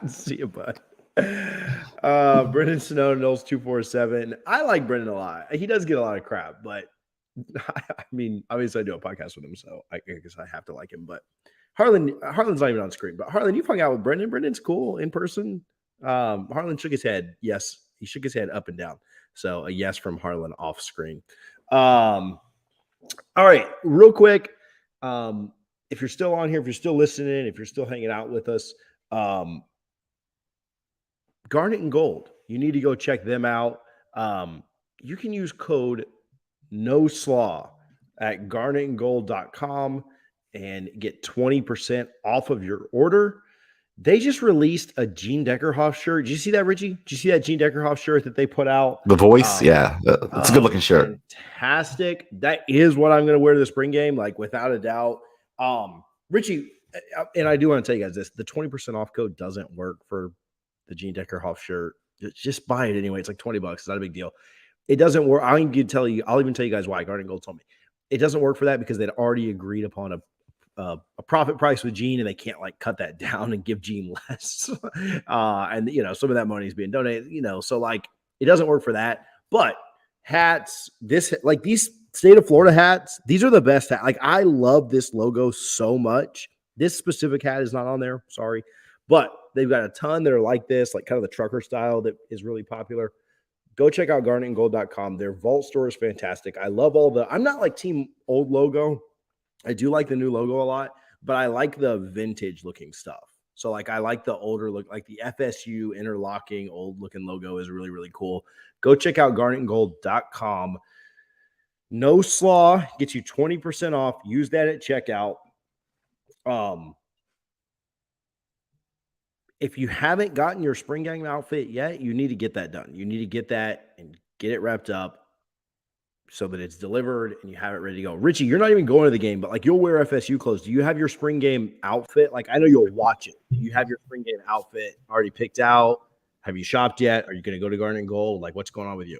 See you, bud. Brendan Sonnone of Noles 247. I like Brendan a lot. He does get a lot of crap, but I mean, obviously I do a podcast with him, so I guess I have to like him. But Harlan's not even on screen. But Harlan, you've hung out with Brendan. Brendan's cool in person. Harlan shook his head. Yes, he shook his head up and down. So a yes from Harlan off screen. All right, real quick. If you're still on here, if you're still listening, if you're still hanging out with us, Garnet and Gold, you need to go check them out. You can use code No Slaw at garnetandgold.com and get 20% off of your order. They just released a Gene Deckerhoff shirt. Did you see that, Richie? Did you see that Gene Deckerhoff shirt that they put out? The voice, yeah. It's a good looking shirt. Fantastic. That is what I'm going to wear to the spring game, like without a doubt. Richie, and I do want to tell you guys this, the 20% off code doesn't work for the Gene Deckerhoff shirt. Just buy it anyway. It's like $20. It's not a big deal. It doesn't work. I'll even tell you guys why. Garnet Gold told me it doesn't work for that because they'd already agreed upon a profit price with Gene, and they can't like cut that down and give Gene less. And some of that money is being donated, so like it doesn't work for that. But hats, these state of Florida hats, these are the best hats. Like I love this logo so much. This specific hat is not on there, sorry, but they've got a ton that are like this, like kind of the trucker style that is really popular. Go check out garnetandgold.com. Their vault store is fantastic. I love I'm not like team old logo. I do like the new logo a lot, but I like the vintage looking stuff. So like, I like the older look, like the FSU interlocking old looking logo is really, really cool. Go check out garnetandgold.com. No Slaw gets you 20% off. Use that at checkout. If you haven't gotten your spring game outfit yet, you need to get that done. You need to get that and get it wrapped up so that it's delivered and you have it ready to go. Richie, you're not even going to the game, but like you'll wear FSU clothes. Do you have your spring game outfit? Like I know you'll watch it. Do you have your spring game outfit already picked out? Have you shopped yet? Are you going to go to Garnet and Gold? Like what's going on with you?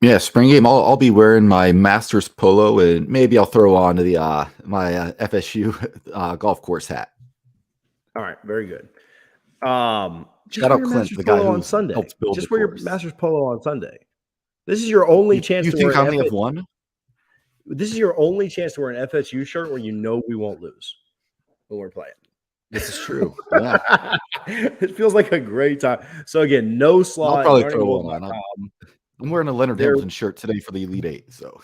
Yeah, spring game. I'll be wearing my Masters polo and maybe I'll throw on the my FSU golf course hat. All right, very good. Shout out Clint, the guy who on Sunday. Helps build just the wear course. Your Masters polo on Sunday. This is your only chance. You to think wear I only have one? This is your only chance to wear an FSU shirt where we won't lose when we're playing. This is true. Yeah. It feels like a great time. So again, No Slaw. I'll probably throw one on. I'm wearing a Leonard Hamilton shirt today for the Elite Eight. So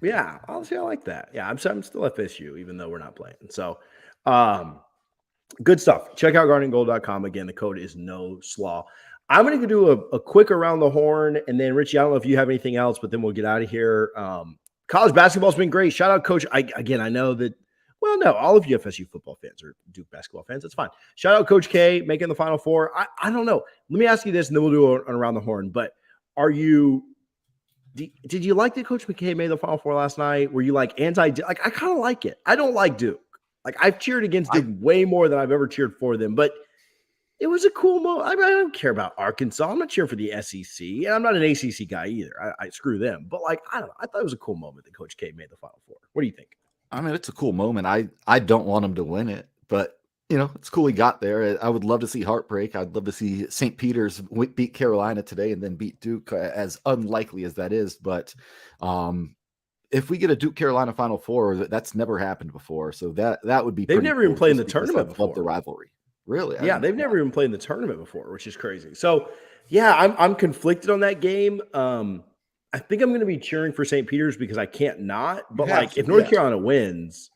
yeah, honestly, I like that. Yeah, I'm still FSU, even though we're not playing. So good stuff. Check out garnetandgold.com. Again, the code is No Slaw. I'm going to do a quick around the horn, and then Richie, I don't know if you have anything else, but then we'll get out of here. College basketball's been great. Shout out, Coach. I know that. Well, no, all of you FSU football fans are Duke basketball fans. That's fine. Shout out, Coach K, making the Final Four. I don't know. Let me ask you this, and then we'll do an around the horn. But did you like that Coach McKay made the Final Four last night? Were you like anti? Like I kind of like it. I don't like Duke. Like I've cheered against Duke way more than I've ever cheered for them, but it was a cool moment. I don't care about Arkansas. I'm not cheering for the SEC, and I'm not an ACC guy either. I screw them. But like I don't know. I thought it was a cool moment that Coach K made the Final Four. What do you think? I mean, it's a cool moment. I don't want him to win it, but it's cool he got there. I would love to see heartbreak. I'd love to see St. Peter's beat Carolina today and then beat Duke, as unlikely as that is. But if we get a Duke Carolina Final Four, that's never happened before. So that would be. They've never even played in the tournament before. Love the rivalry. Really? Yeah, they've never even played in the tournament before, which is crazy. So yeah, I'm conflicted on that game. I think I'm going to be cheering for St. Peter's because I can't not. But if North Carolina wins,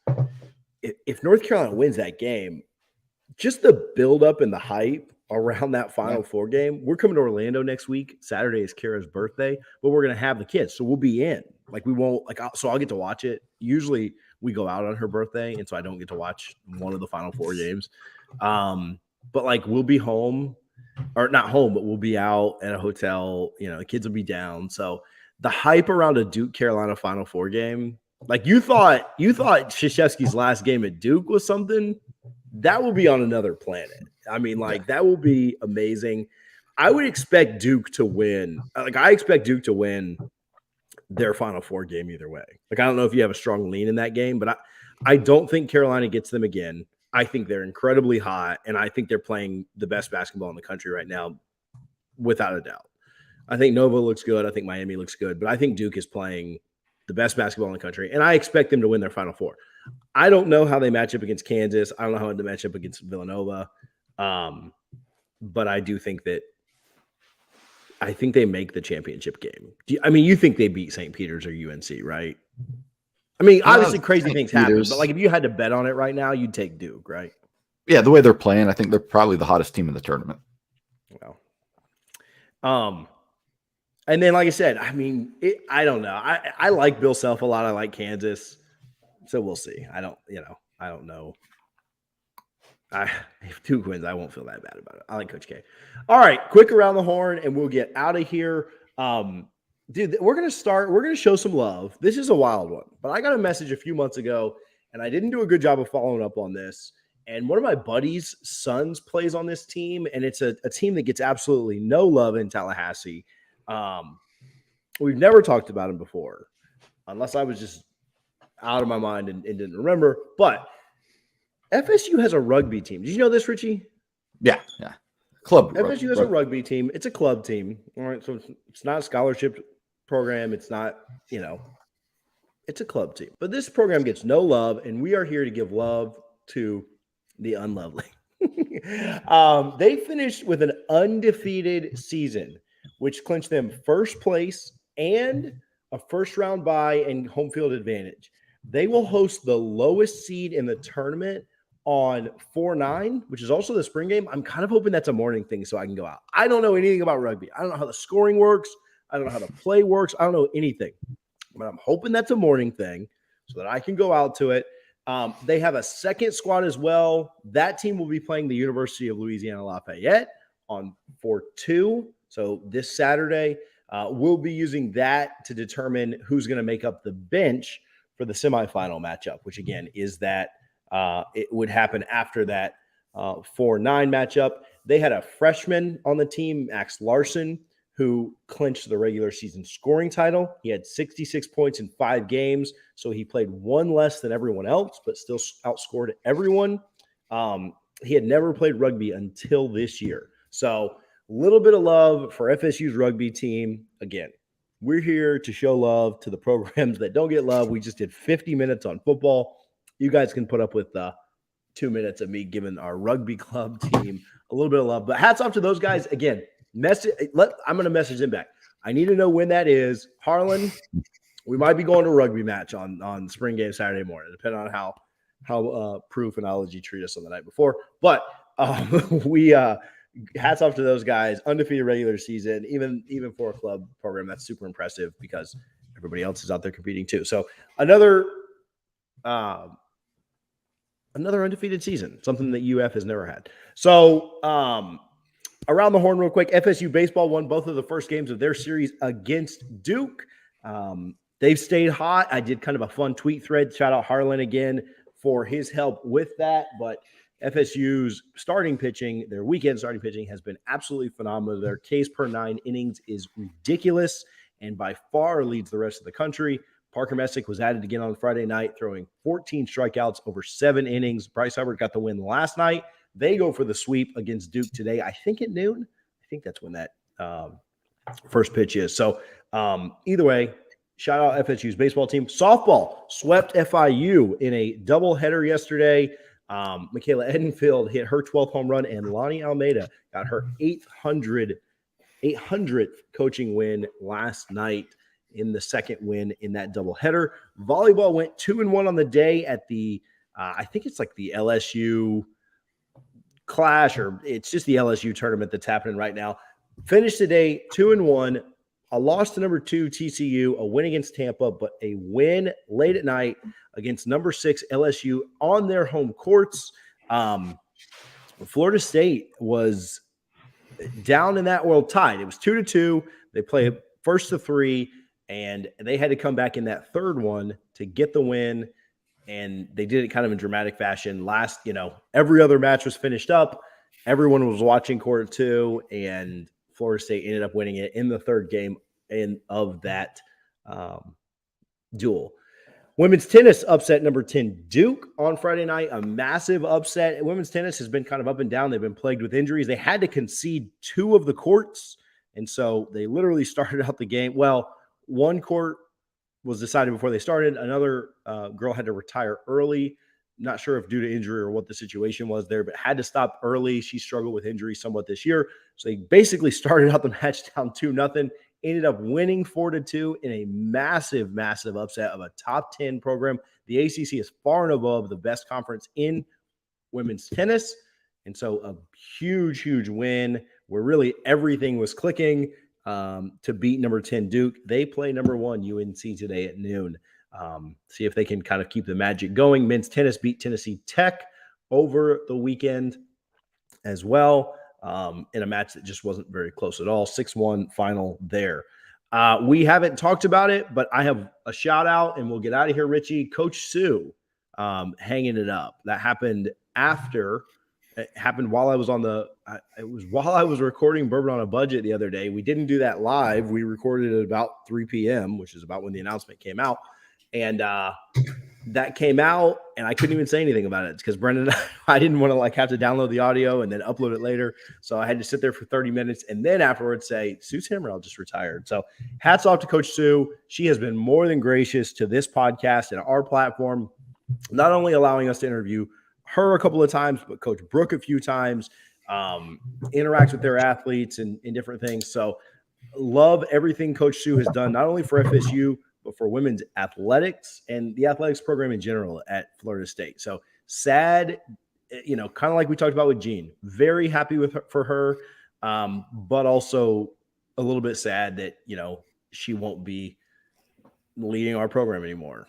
if North Carolina wins that game, just the buildup and the hype around that Final Four game. We're coming to Orlando next week. Saturday is Kara's birthday, but we're going to have the kids, so we'll be in. Like we won't so I'll get to watch it. Usually we go out on her birthday, and so I don't get to watch one of the Final Four games. But we'll be home, or not home, but we'll be out at a hotel. The kids will be down. So the hype around a Duke Carolina Final Four game, like you thought Krzyzewski's last game at Duke was something that will be on another planet. I mean, that will be amazing. I would expect Duke to win. I expect Duke to win their Final Four game either way. Like, I don't know if you have a strong lean in that game, but I don't think Carolina gets them again. I think they're incredibly hot, and I think they're playing the best basketball in the country right now, without a doubt. I think Nova looks good. I think Miami looks good, but I think Duke is playing the best basketball in the country, and I expect them to win their Final Four. I don't know how they match up against Kansas. I don't know how they match up against Villanova, but I do think that I think they make the championship game. You think they beat St. Peter's or UNC, right? I mean, obviously crazy things happen, but like if you had to bet on it right now, you'd take Duke, right? Yeah, the way they're playing, I think they're probably the hottest team in the tournament. Well, and then like I said, I mean, I don't know. I like Bill Self a lot. I like Kansas, so we'll see. I don't know. If Duke wins, I won't feel that bad about it. I like Coach K. All right, quick around the horn, and we'll get out of here. Dude, we're going to show some love. This is a wild one, but I got a message a few months ago, and I didn't do a good job of following up on this. And one of my buddies' sons plays on this team, and it's a team that gets absolutely no love in Tallahassee. We've never talked about him before, unless I was just out of my mind and didn't remember, but FSU has a rugby team. Did you know this, Richie? Yeah. Club. FSU has a rugby team. It's a club team. All right. So it's not a scholarship program. It's not, it's a club team. But this program gets no love, and we are here to give love to the unlovely. They finished with an undefeated season, which clinched them first place and a first-round bye and home field advantage. They will host the lowest seed in the tournament on 4-9, which is also the spring game. I'm kind of hoping that's a morning thing so I can go out. I don't know anything about rugby. I don't know how the scoring works. I don't know how the play works. I don't know anything. But I'm hoping that's a morning thing so that I can go out to it. They have a second squad as well. That team will be playing the University of Louisiana Lafayette on 4-2. So this Saturday, we'll be using that to determine who's going to make up the bench for the semifinal matchup, which again is that it would happen after that 4-9 matchup. They had a freshman on the team, Max Larson, who clinched the regular season scoring title. He had 66 points in 5 games, so he played one less than everyone else, but still outscored everyone. He had never played rugby until this year. So a little bit of love for FSU's rugby team. Again, we're here to show love to the programs that don't get love. We just did 50 minutes on football. You guys can put up with 2 minutes of me giving our rugby club team a little bit of love. But hats off to those guys. Again, I'm going to message them back. I need to know when that is. Harlan, we might be going to a rugby match on spring game Saturday morning, depending on how Proof and Ology treat us on the night before. But we hats off to those guys. Undefeated regular season, even for a club program, that's super impressive because everybody else is out there competing too. So another undefeated season, something that UF has never had. So around the horn real quick, FSU baseball won both of the first games of their series against Duke. They've stayed hot. I did kind of a fun tweet thread. Shout out Harlan again for his help with that. But FSU's starting pitching, their weekend starting pitching has been absolutely phenomenal. Their Ks per 9 innings is ridiculous and by far leads the rest of the country. Parker Messick was added again on Friday night, throwing 14 strikeouts over 7 innings. Bryce Hubbard got the win last night. They go for the sweep against Duke today, I think at noon. I think that's when that first pitch is. So either way, shout out FSU's baseball team. Softball swept FIU in a doubleheader yesterday. Michaela Edenfield hit her 12th home run, and Lonnie Almeida got her 800th coaching win last night in the second win in that doubleheader. Volleyball went 2-1 on the day at the, I think it's like the LSU Clash, or it's just the LSU tournament that's happening right now. Finished today 2-1, a loss to number 2 TCU, a win against Tampa, but a win late at night against number 6 LSU on their home courts. Florida State was down in that world tied. It was 2-2. They played first to 3, and they had to come back in that third one to get the win. And they did it kind of in dramatic fashion. Every other match was finished up. Everyone was watching quarter 2, and Florida State ended up winning it in the third game of that duel. Women's tennis upset number 10 Duke on Friday night, a massive upset. Women's tennis has been kind of up and down. They've been plagued with injuries. They had to concede 2 of the courts, and so they literally started out the game. Well, one court was decided before they started. Another girl had to retire early. Not sure if due to injury or what the situation was there, but had to stop early. She struggled with injury somewhat this year. So they basically started out the match down 2-0, ended up winning 4-2 in a massive, massive upset of a top 10 program. The ACC is far and above the best conference in women's tennis. And so a huge, huge win where really everything was clicking to beat number 10 Duke. They play number 1 UNC today at noon. See if they can kind of keep the magic going. Men's tennis beat Tennessee Tech over the weekend as well in a match that just wasn't very close at all. 6-1 final there. We haven't talked about it, but I have a shout out and we'll get out of here, Richie. Coach Sue hanging it up. That happened after. It happened while I was while I was recording Bourbon on a Budget the other day. We didn't do that live. We recorded it about 3 p.m., which is about when the announcement came out. And that came out, and I couldn't even say anything about it because Brendan, I didn't want to have to download the audio and then upload it later. So I had to sit there for 30 minutes and then afterwards say, Sue's Hammerell just retired. So hats off to Coach Sue. She has been more than gracious to this podcast and our platform, not only allowing us to interview her a couple of times, but Coach Brooke a few times, interacts with their athletes and different things. So love everything Coach Sue has done, not only for FSU, but for women's athletics and the athletics program in general at Florida State. So sad, kind of like we talked about with Jean, very happy with her, for her, but also a little bit sad that, she won't be leading our program anymore.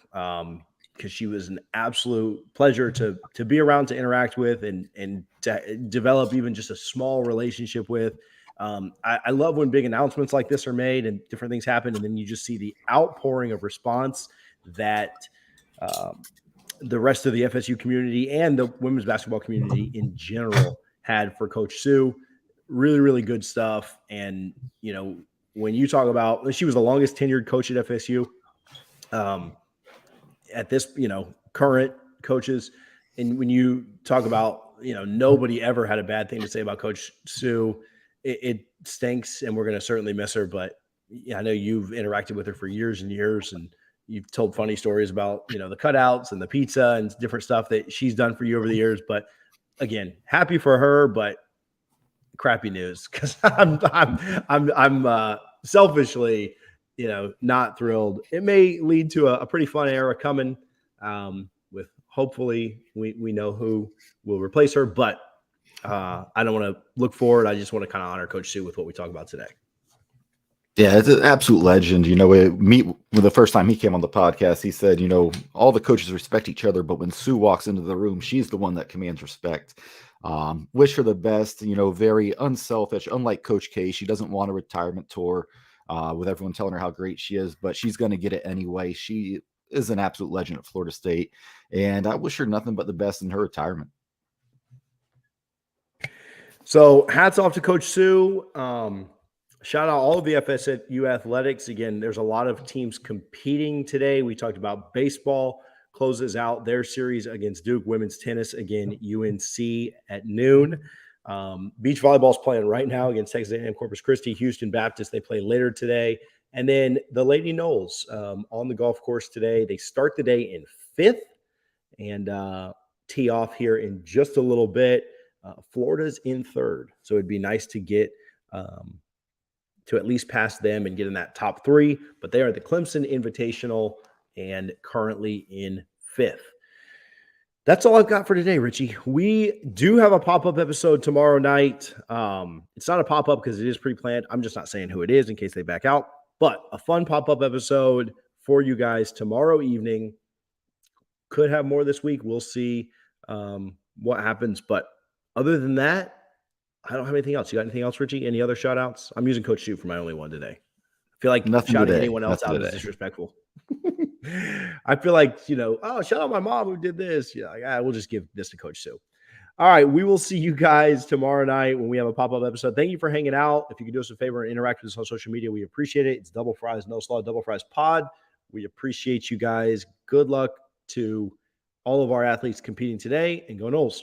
Because she was an absolute pleasure to be around, to interact with, and to develop even just a small relationship with. I love when big announcements like this are made and different things happen, and then you just see the outpouring of response that the rest of the FSU community and the women's basketball community in general had for Coach Sue. Really, really good stuff. And, when you talk about, she was the longest tenured coach at FSU. At this, current coaches. And when you talk about, nobody ever had a bad thing to say about Coach Sue, it stinks and we're going to certainly miss her. But I know you've interacted with her for years and years, and you've told funny stories about, the cutouts and the pizza and different stuff that she's done for you over the years. But again, happy for her, but crappy news because I'm selfishly, not thrilled. It may lead to a pretty fun era coming with hopefully we know who will replace her, but I don't want to look forward. I just want to kind of honor Coach Sue with what we talk about today. Yeah, it's an absolute legend. The first time he came on the podcast, he said, all the coaches respect each other, but when Sue walks into the room, she's the one that commands respect. Wish her the best, very unselfish, unlike Coach K. She doesn't want a retirement tour. With everyone telling her how great she is, but she's going to get it anyway. She is an absolute legend at Florida State, and I wish her nothing but the best in her retirement. So hats off to Coach Sue. Shout out all of the FSU athletics. Again, there's a lot of teams competing today. We talked about baseball closes out their series against Duke. Women's tennis, again, UNC at noon. Beach volleyball is playing right now against Texas A&M Corpus Christi. Houston Baptist, they play later today. And then the Lady Noles on the golf course today. They start the day in 5th and tee off here in just a little bit. Florida's in 3rd. So it'd be nice to get to at least pass them and get in that top 3. But they are the Clemson Invitational and currently in 5th. That's all I've got for today, Richie. We do have a pop-up episode tomorrow night. It's not a pop-up because it is pre-planned. I'm just not saying who it is in case they back out. But a fun pop-up episode for you guys tomorrow evening. Could have more this week. We'll see what happens. But other than that, I don't have anything else. You got anything else, Richie? Any other shout-outs? I'm using Coach Sue for my only one today. I feel like nothing shouting today. anyone else Nothing out today. is disrespectful. I feel like, shout out my mom who did this. Yeah, we'll just give this to Coach Sue. All right, we will see you guys tomorrow night when we have a pop-up episode. Thank you for hanging out. If you could do us a favor and interact with us on social media, we appreciate it. It's Double Fries No Slaw, Double Fries Pod. We appreciate you guys. Good luck to all of our athletes competing today, and go Noles.